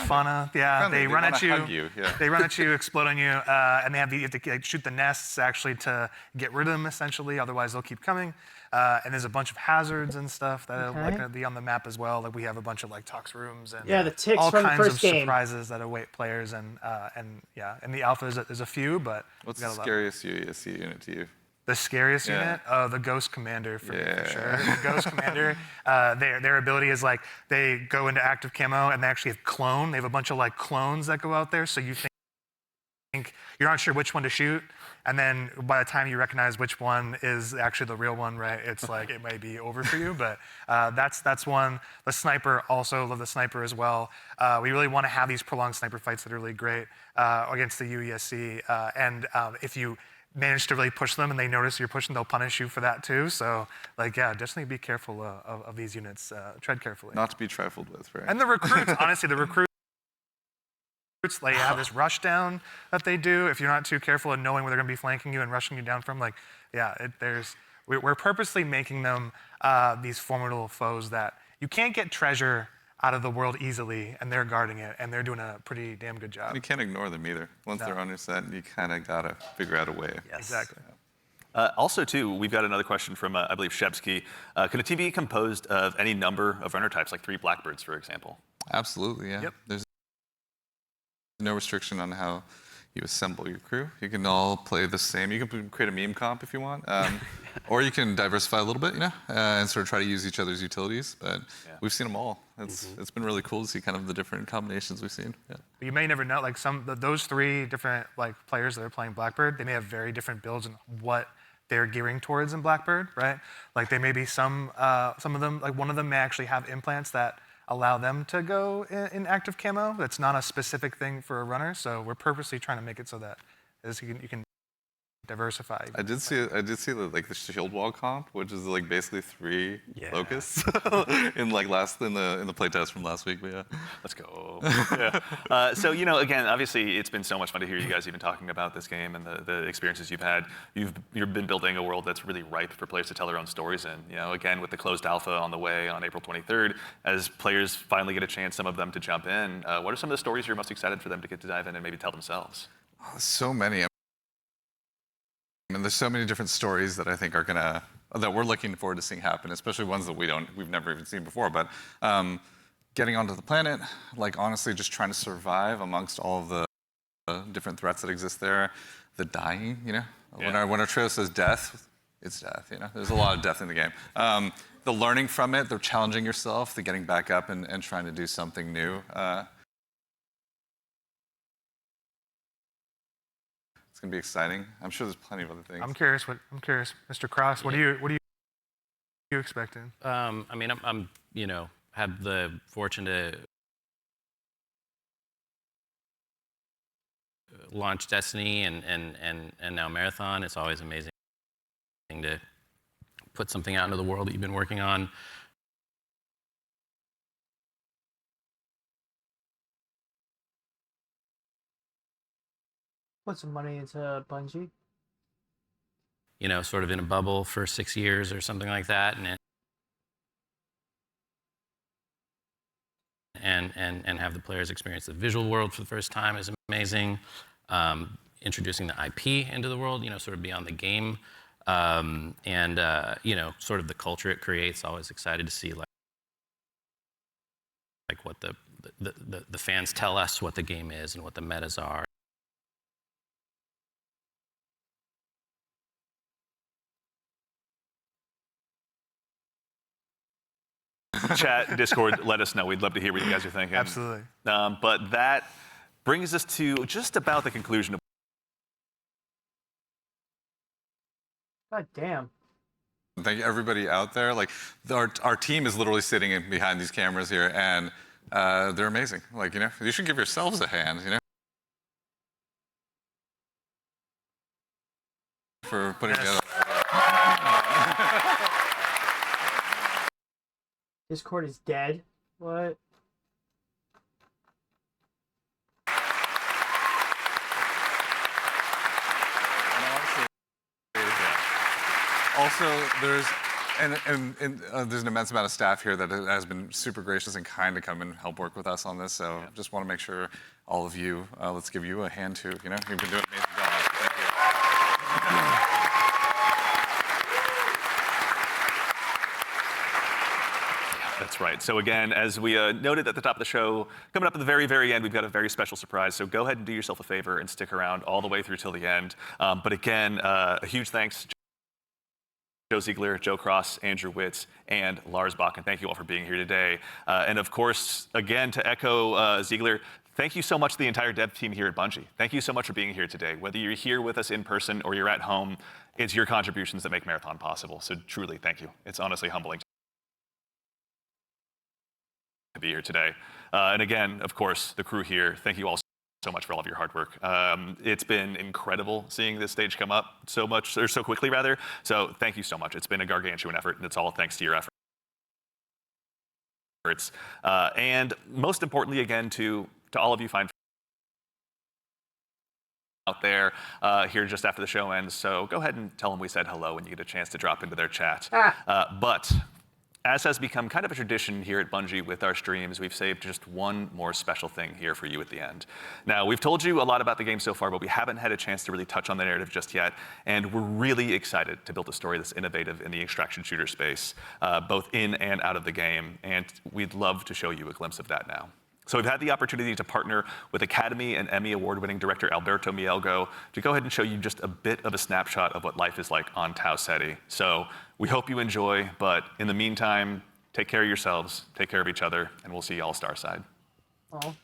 H: fauna. Yeah, they run at you. They run at you, explode on you, and you have to shoot the nests actually to get rid of them essentially. Otherwise, they'll keep coming. And there's a bunch of hazards and stuff that are like gonna be on the map as well. Like we have a bunch of like tox rooms and
A: the ticks
H: all
A: from
H: kinds
A: the first
H: of
A: game.
H: surprises that await players. And in the alpha there's a few, but
F: what's the scariest UESC unit to you?
H: The scariest unit? Oh, the Ghost Commander for me, for sure. The Ghost Commander, their ability is like they go into active camo and they actually have clone. They have a bunch of like clones that go out there, so you think you're not sure which one to shoot. And then by the time you recognize which one is actually the real one, right, it's like it may be over for you. But that's one. The sniper, also love the sniper as well. We really want to have these prolonged sniper fights that are really great against the UESC. And if you manage to really push them and they notice you're pushing, they'll punish you for that too. So like, yeah, definitely be careful of these units. Tread carefully.
F: Not to be trifled with, right?
H: And the recruits, honestly, the recruits, they have this rush down that they do. If you're not too careful in knowing where they're going to be flanking you and rushing you down from, like, yeah, we're purposely making them these formidable foes that you can't get treasure out of the world easily, and they're guarding it, and they're doing a pretty damn good job.
F: You can't ignore them either. Once they're on your set, you kind of got to figure out a way.
H: Yes. Exactly.
B: Also, too, we've got another question from, I believe, Shebsky. Could a team be composed of any number of runner types, like 3 Blackbirds, for example?
F: Absolutely, yeah.
H: Yep.
F: There's no restriction on how you assemble your crew. You can all play the same. You can create a meme comp if you want. Or you can diversify a little bit, you know, and sort of try to use each other's utilities. But we've seen them all. It's been really cool to see kind of the different combinations we've seen. Yeah.
H: But you may never know, like those 3 different like players that are playing Blackbird, they may have very different builds and what they're gearing towards in Blackbird, right? Like they may be some of them, like one of them may actually have implants that allow them to go in active camo. That's not a specific thing for a runner, so we're purposely trying to make it so that you can diversify.
F: I did see like the shield wall comp, which is like basically 3 locusts in the playtest from last week. But yeah,
B: let's go. Yeah. So you know, again, obviously, it's been so much fun to hear you guys even talking about this game and the experiences you've had. You've been building a world that's really ripe for players to tell their own stories in. You know, again, with the closed alpha on the way on April 23rd, as players finally get a chance, some of them to jump in. What are some of the stories you're most excited for them to get to dive in and maybe tell themselves?
F: So many. And there's so many different stories that I think are that we're looking forward to seeing happen, especially ones that we've never even seen before. But getting onto the planet, like honestly, just trying to survive amongst all of the different threats that exist there, the dying, you know.
B: Yeah.
F: When our trio says death, it's death. You know, there's a lot of death in the game. The learning from it, the challenging yourself, the getting back up and trying to do something new. It's gonna be exciting. I'm sure there's plenty of other things.
H: I'm curious, Mr. Cross. What are you expecting?
G: I mean, I'm you know, had the fortune to launch Destiny and now Marathon. It's always amazing to put something out into the world that you've been working on.
A: Put some money into Bungie.
G: You know, sort of in a bubble for 6 years or something like that, and have the players experience the visual world for the first time is amazing. Introducing the IP into the world, you know, sort of beyond the game, you know, sort of the culture it creates. Always excited to see like what the fans tell us what the game is and what the metas are.
B: Chat, Discord, let us know. We'd love to hear what you guys are thinking.
H: Absolutely.
B: But that brings us to just about the conclusion of.
A: God damn.
F: Thank you, everybody out there. Like our team is literally sitting behind these cameras here, and they're amazing. Like, you know, you should give yourselves a hand. You know, for putting together.
A: Discord is dead. What?
F: Also, there's there's an immense amount of staff here that has been super gracious and kind to come and help work with us on this. So just want to make sure all of you, let's give you a hand too. You know, you've been doing an amazing job. Thank you.
B: That's right. So again, as we noted at the top of the show, coming up at the very, very end, we've got a very special surprise. So go ahead and do yourself a favor and stick around all the way through till the end. But again, a huge thanks. Joe Ziegler, Joe Cross, Andrew Witz, and Lars Bach, and thank you all for being here today. And of course, again, to echo Ziegler, thank you so much to the entire dev team here at Bungie. Thank you so much for being here today. Whether you're here with us in person or you're at home, it's your contributions that make Marathon possible. So truly, thank you. It's honestly humbling to be here today. And again, of course, the crew here, thank you all so much for all of your hard work. It's been incredible seeing this stage come up so much, or so quickly rather. So thank you so much. It's been a gargantuan effort, and it's all thanks to your efforts. And most importantly, again, to all of you fine out there here just after the show ends. So go ahead and tell them we said hello when you get a chance to drop into their chat. But as has become kind of a tradition here at Bungie with our streams, we've saved just one more special thing here for you at the end. Now, we've told you a lot about the game so far, but we haven't had a chance to really touch on the narrative just yet, and we're really excited to build a story that's innovative in the extraction shooter space, both in and out of the game, and we'd love to show you a glimpse of that now. So we've had the opportunity to partner with Academy and Emmy Award-winning director Alberto Mielgo to go ahead and show you just a bit of a snapshot of what life is like on Tau Ceti. So we hope you enjoy, but in the meantime, take care of yourselves, take care of each other, and we'll see you all Starside.
A: Oh.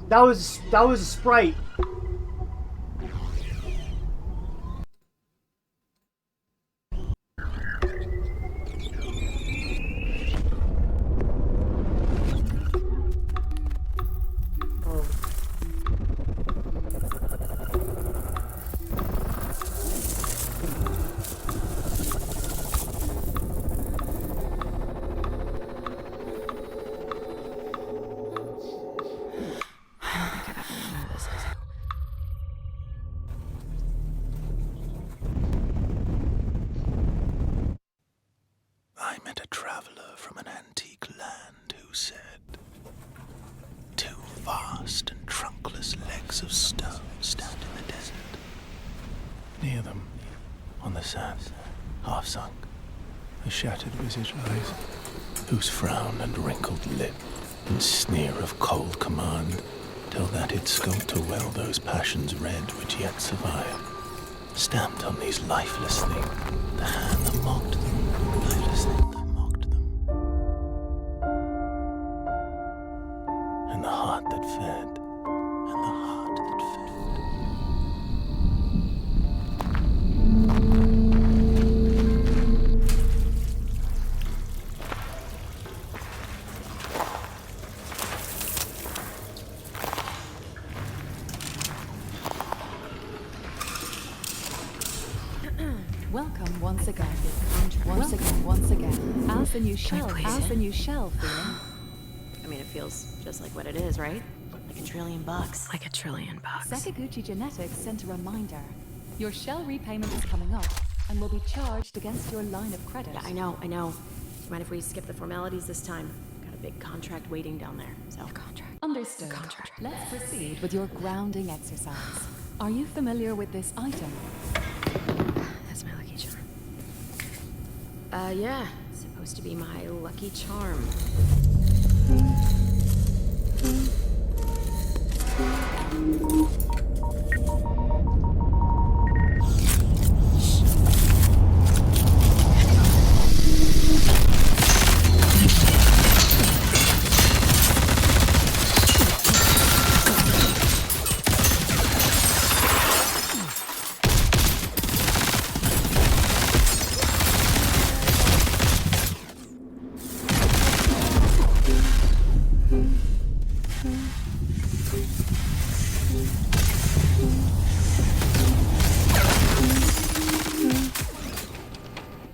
A: That was a sprite.
J: I met a traveler from an antique land who said, two vast and trunkless legs of stone stand in the desert. Near them, on the sand, half sunk, a shattered visage lies, whose frown and wrinkled lip and sneer of cold command tell that it sculptor well those passions red which yet survive. Stamped on these lifeless things, the hand that mocked them, lifeless thing that mocked them. And the heart that fed, and the heart that fed.
C: Welcome once again. Once again. As the new shell. As the new shell feeling.
D: I mean, it feels just like what it is, right? Like $1 trillion. Like $1 trillion.
C: Sakaguchi Genetics sent a reminder. Your shell repayment is coming up and will be charged against your line of credit.
D: Yeah, I know. Do you mind if we skip the formalities this time? Got a big contract waiting down there, so.
C: Understood. Let's proceed with your grounding exercise. Are you familiar with this item?
D: That's my lucky charm. Yeah. Supposed to be my lucky charm.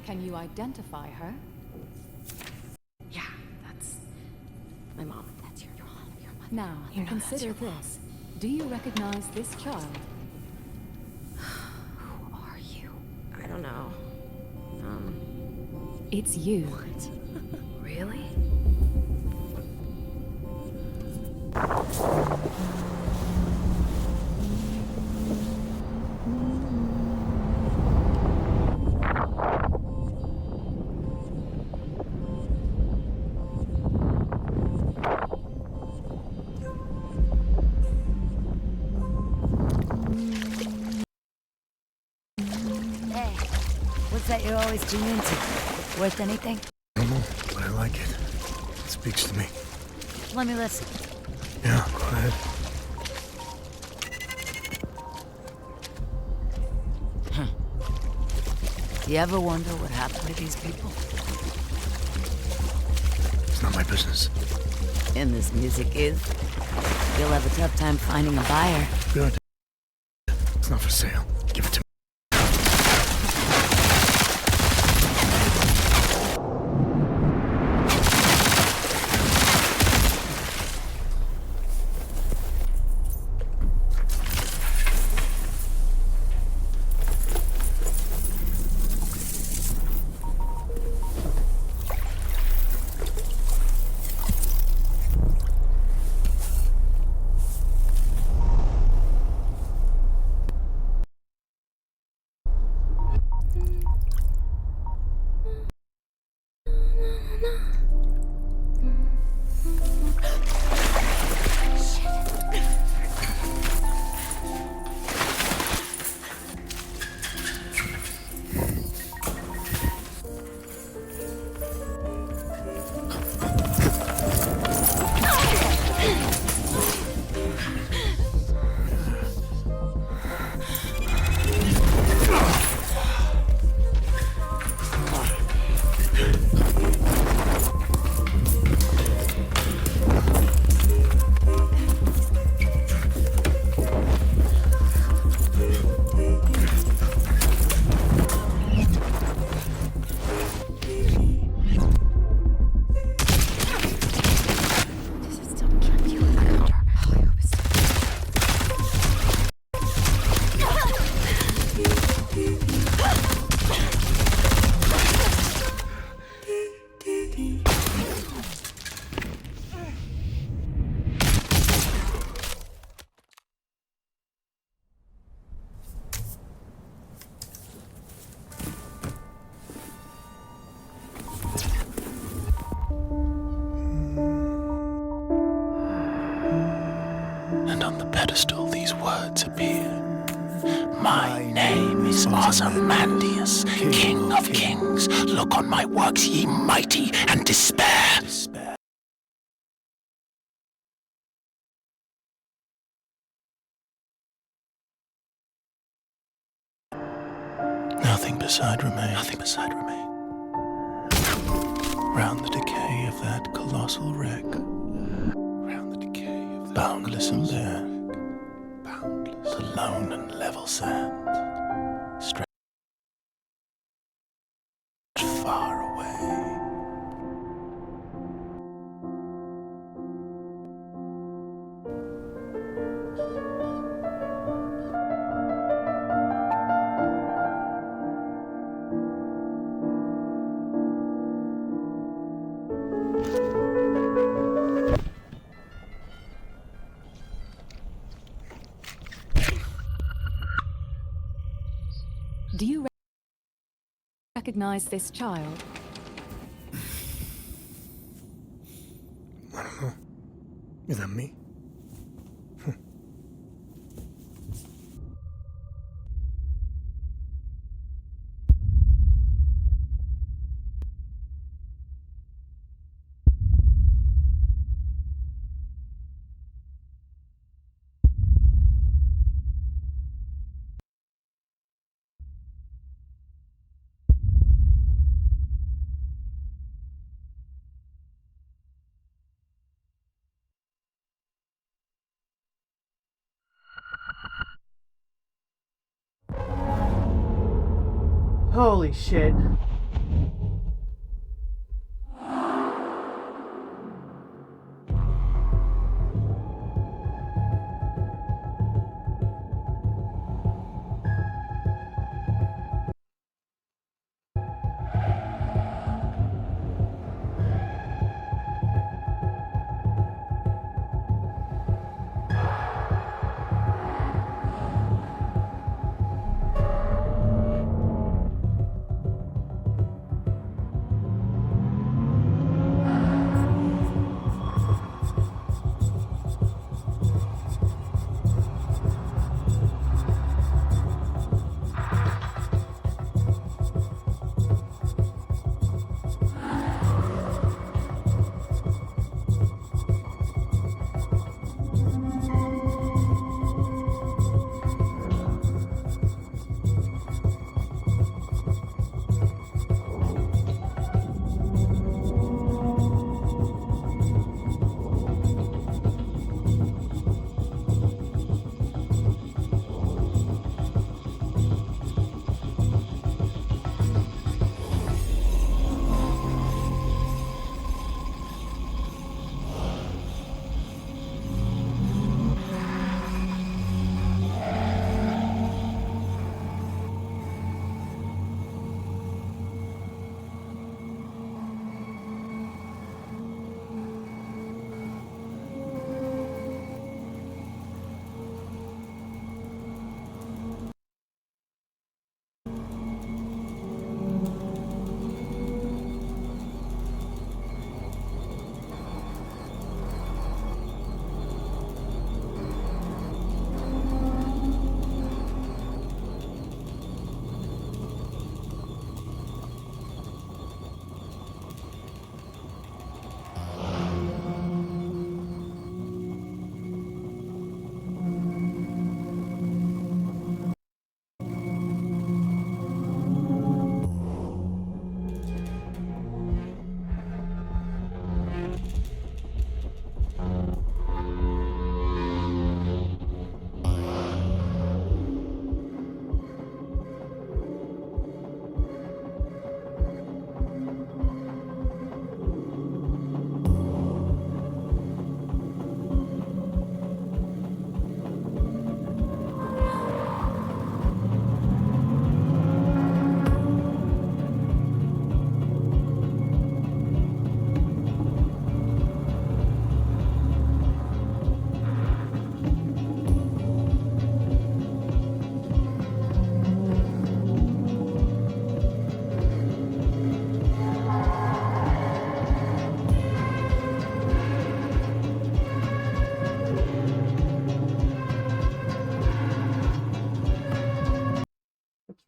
C: Can you identify her?
D: Yeah, that's my mom. That's your mom.
C: Now,
D: You know
C: consider
D: that's your mom.
C: this. Do you recognize this child?
D: Who are you? I don't know.
C: It's you.
D: Really?
E: Hey, what's that you're always tuned into? Worth anything?
J: I don't know, but I like it. It speaks to me.
E: Let me listen.
J: Yeah, go ahead.
E: You ever wonder what happened to these people?
J: It's not my business.
E: And this music is. You'll have a tough time finding a buyer.
J: Good. It's not for sale. Give it to me. Ozymandias, King of Kings, look on my works, ye mighty, and despair. Nothing beside remain. Nothing beside remain. Round the decay of that colossal wreck. Round the decay of that boundless and bare. Boundless. The lone and level sand. Stretched far away.
C: Do you recognize this child?
K: I don't know. Is that me?
A: Holy shit.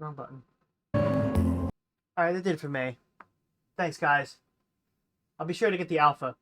A: Wrong button. Alright, that did it for me. Thanks, guys. I'll be sure to get the alpha.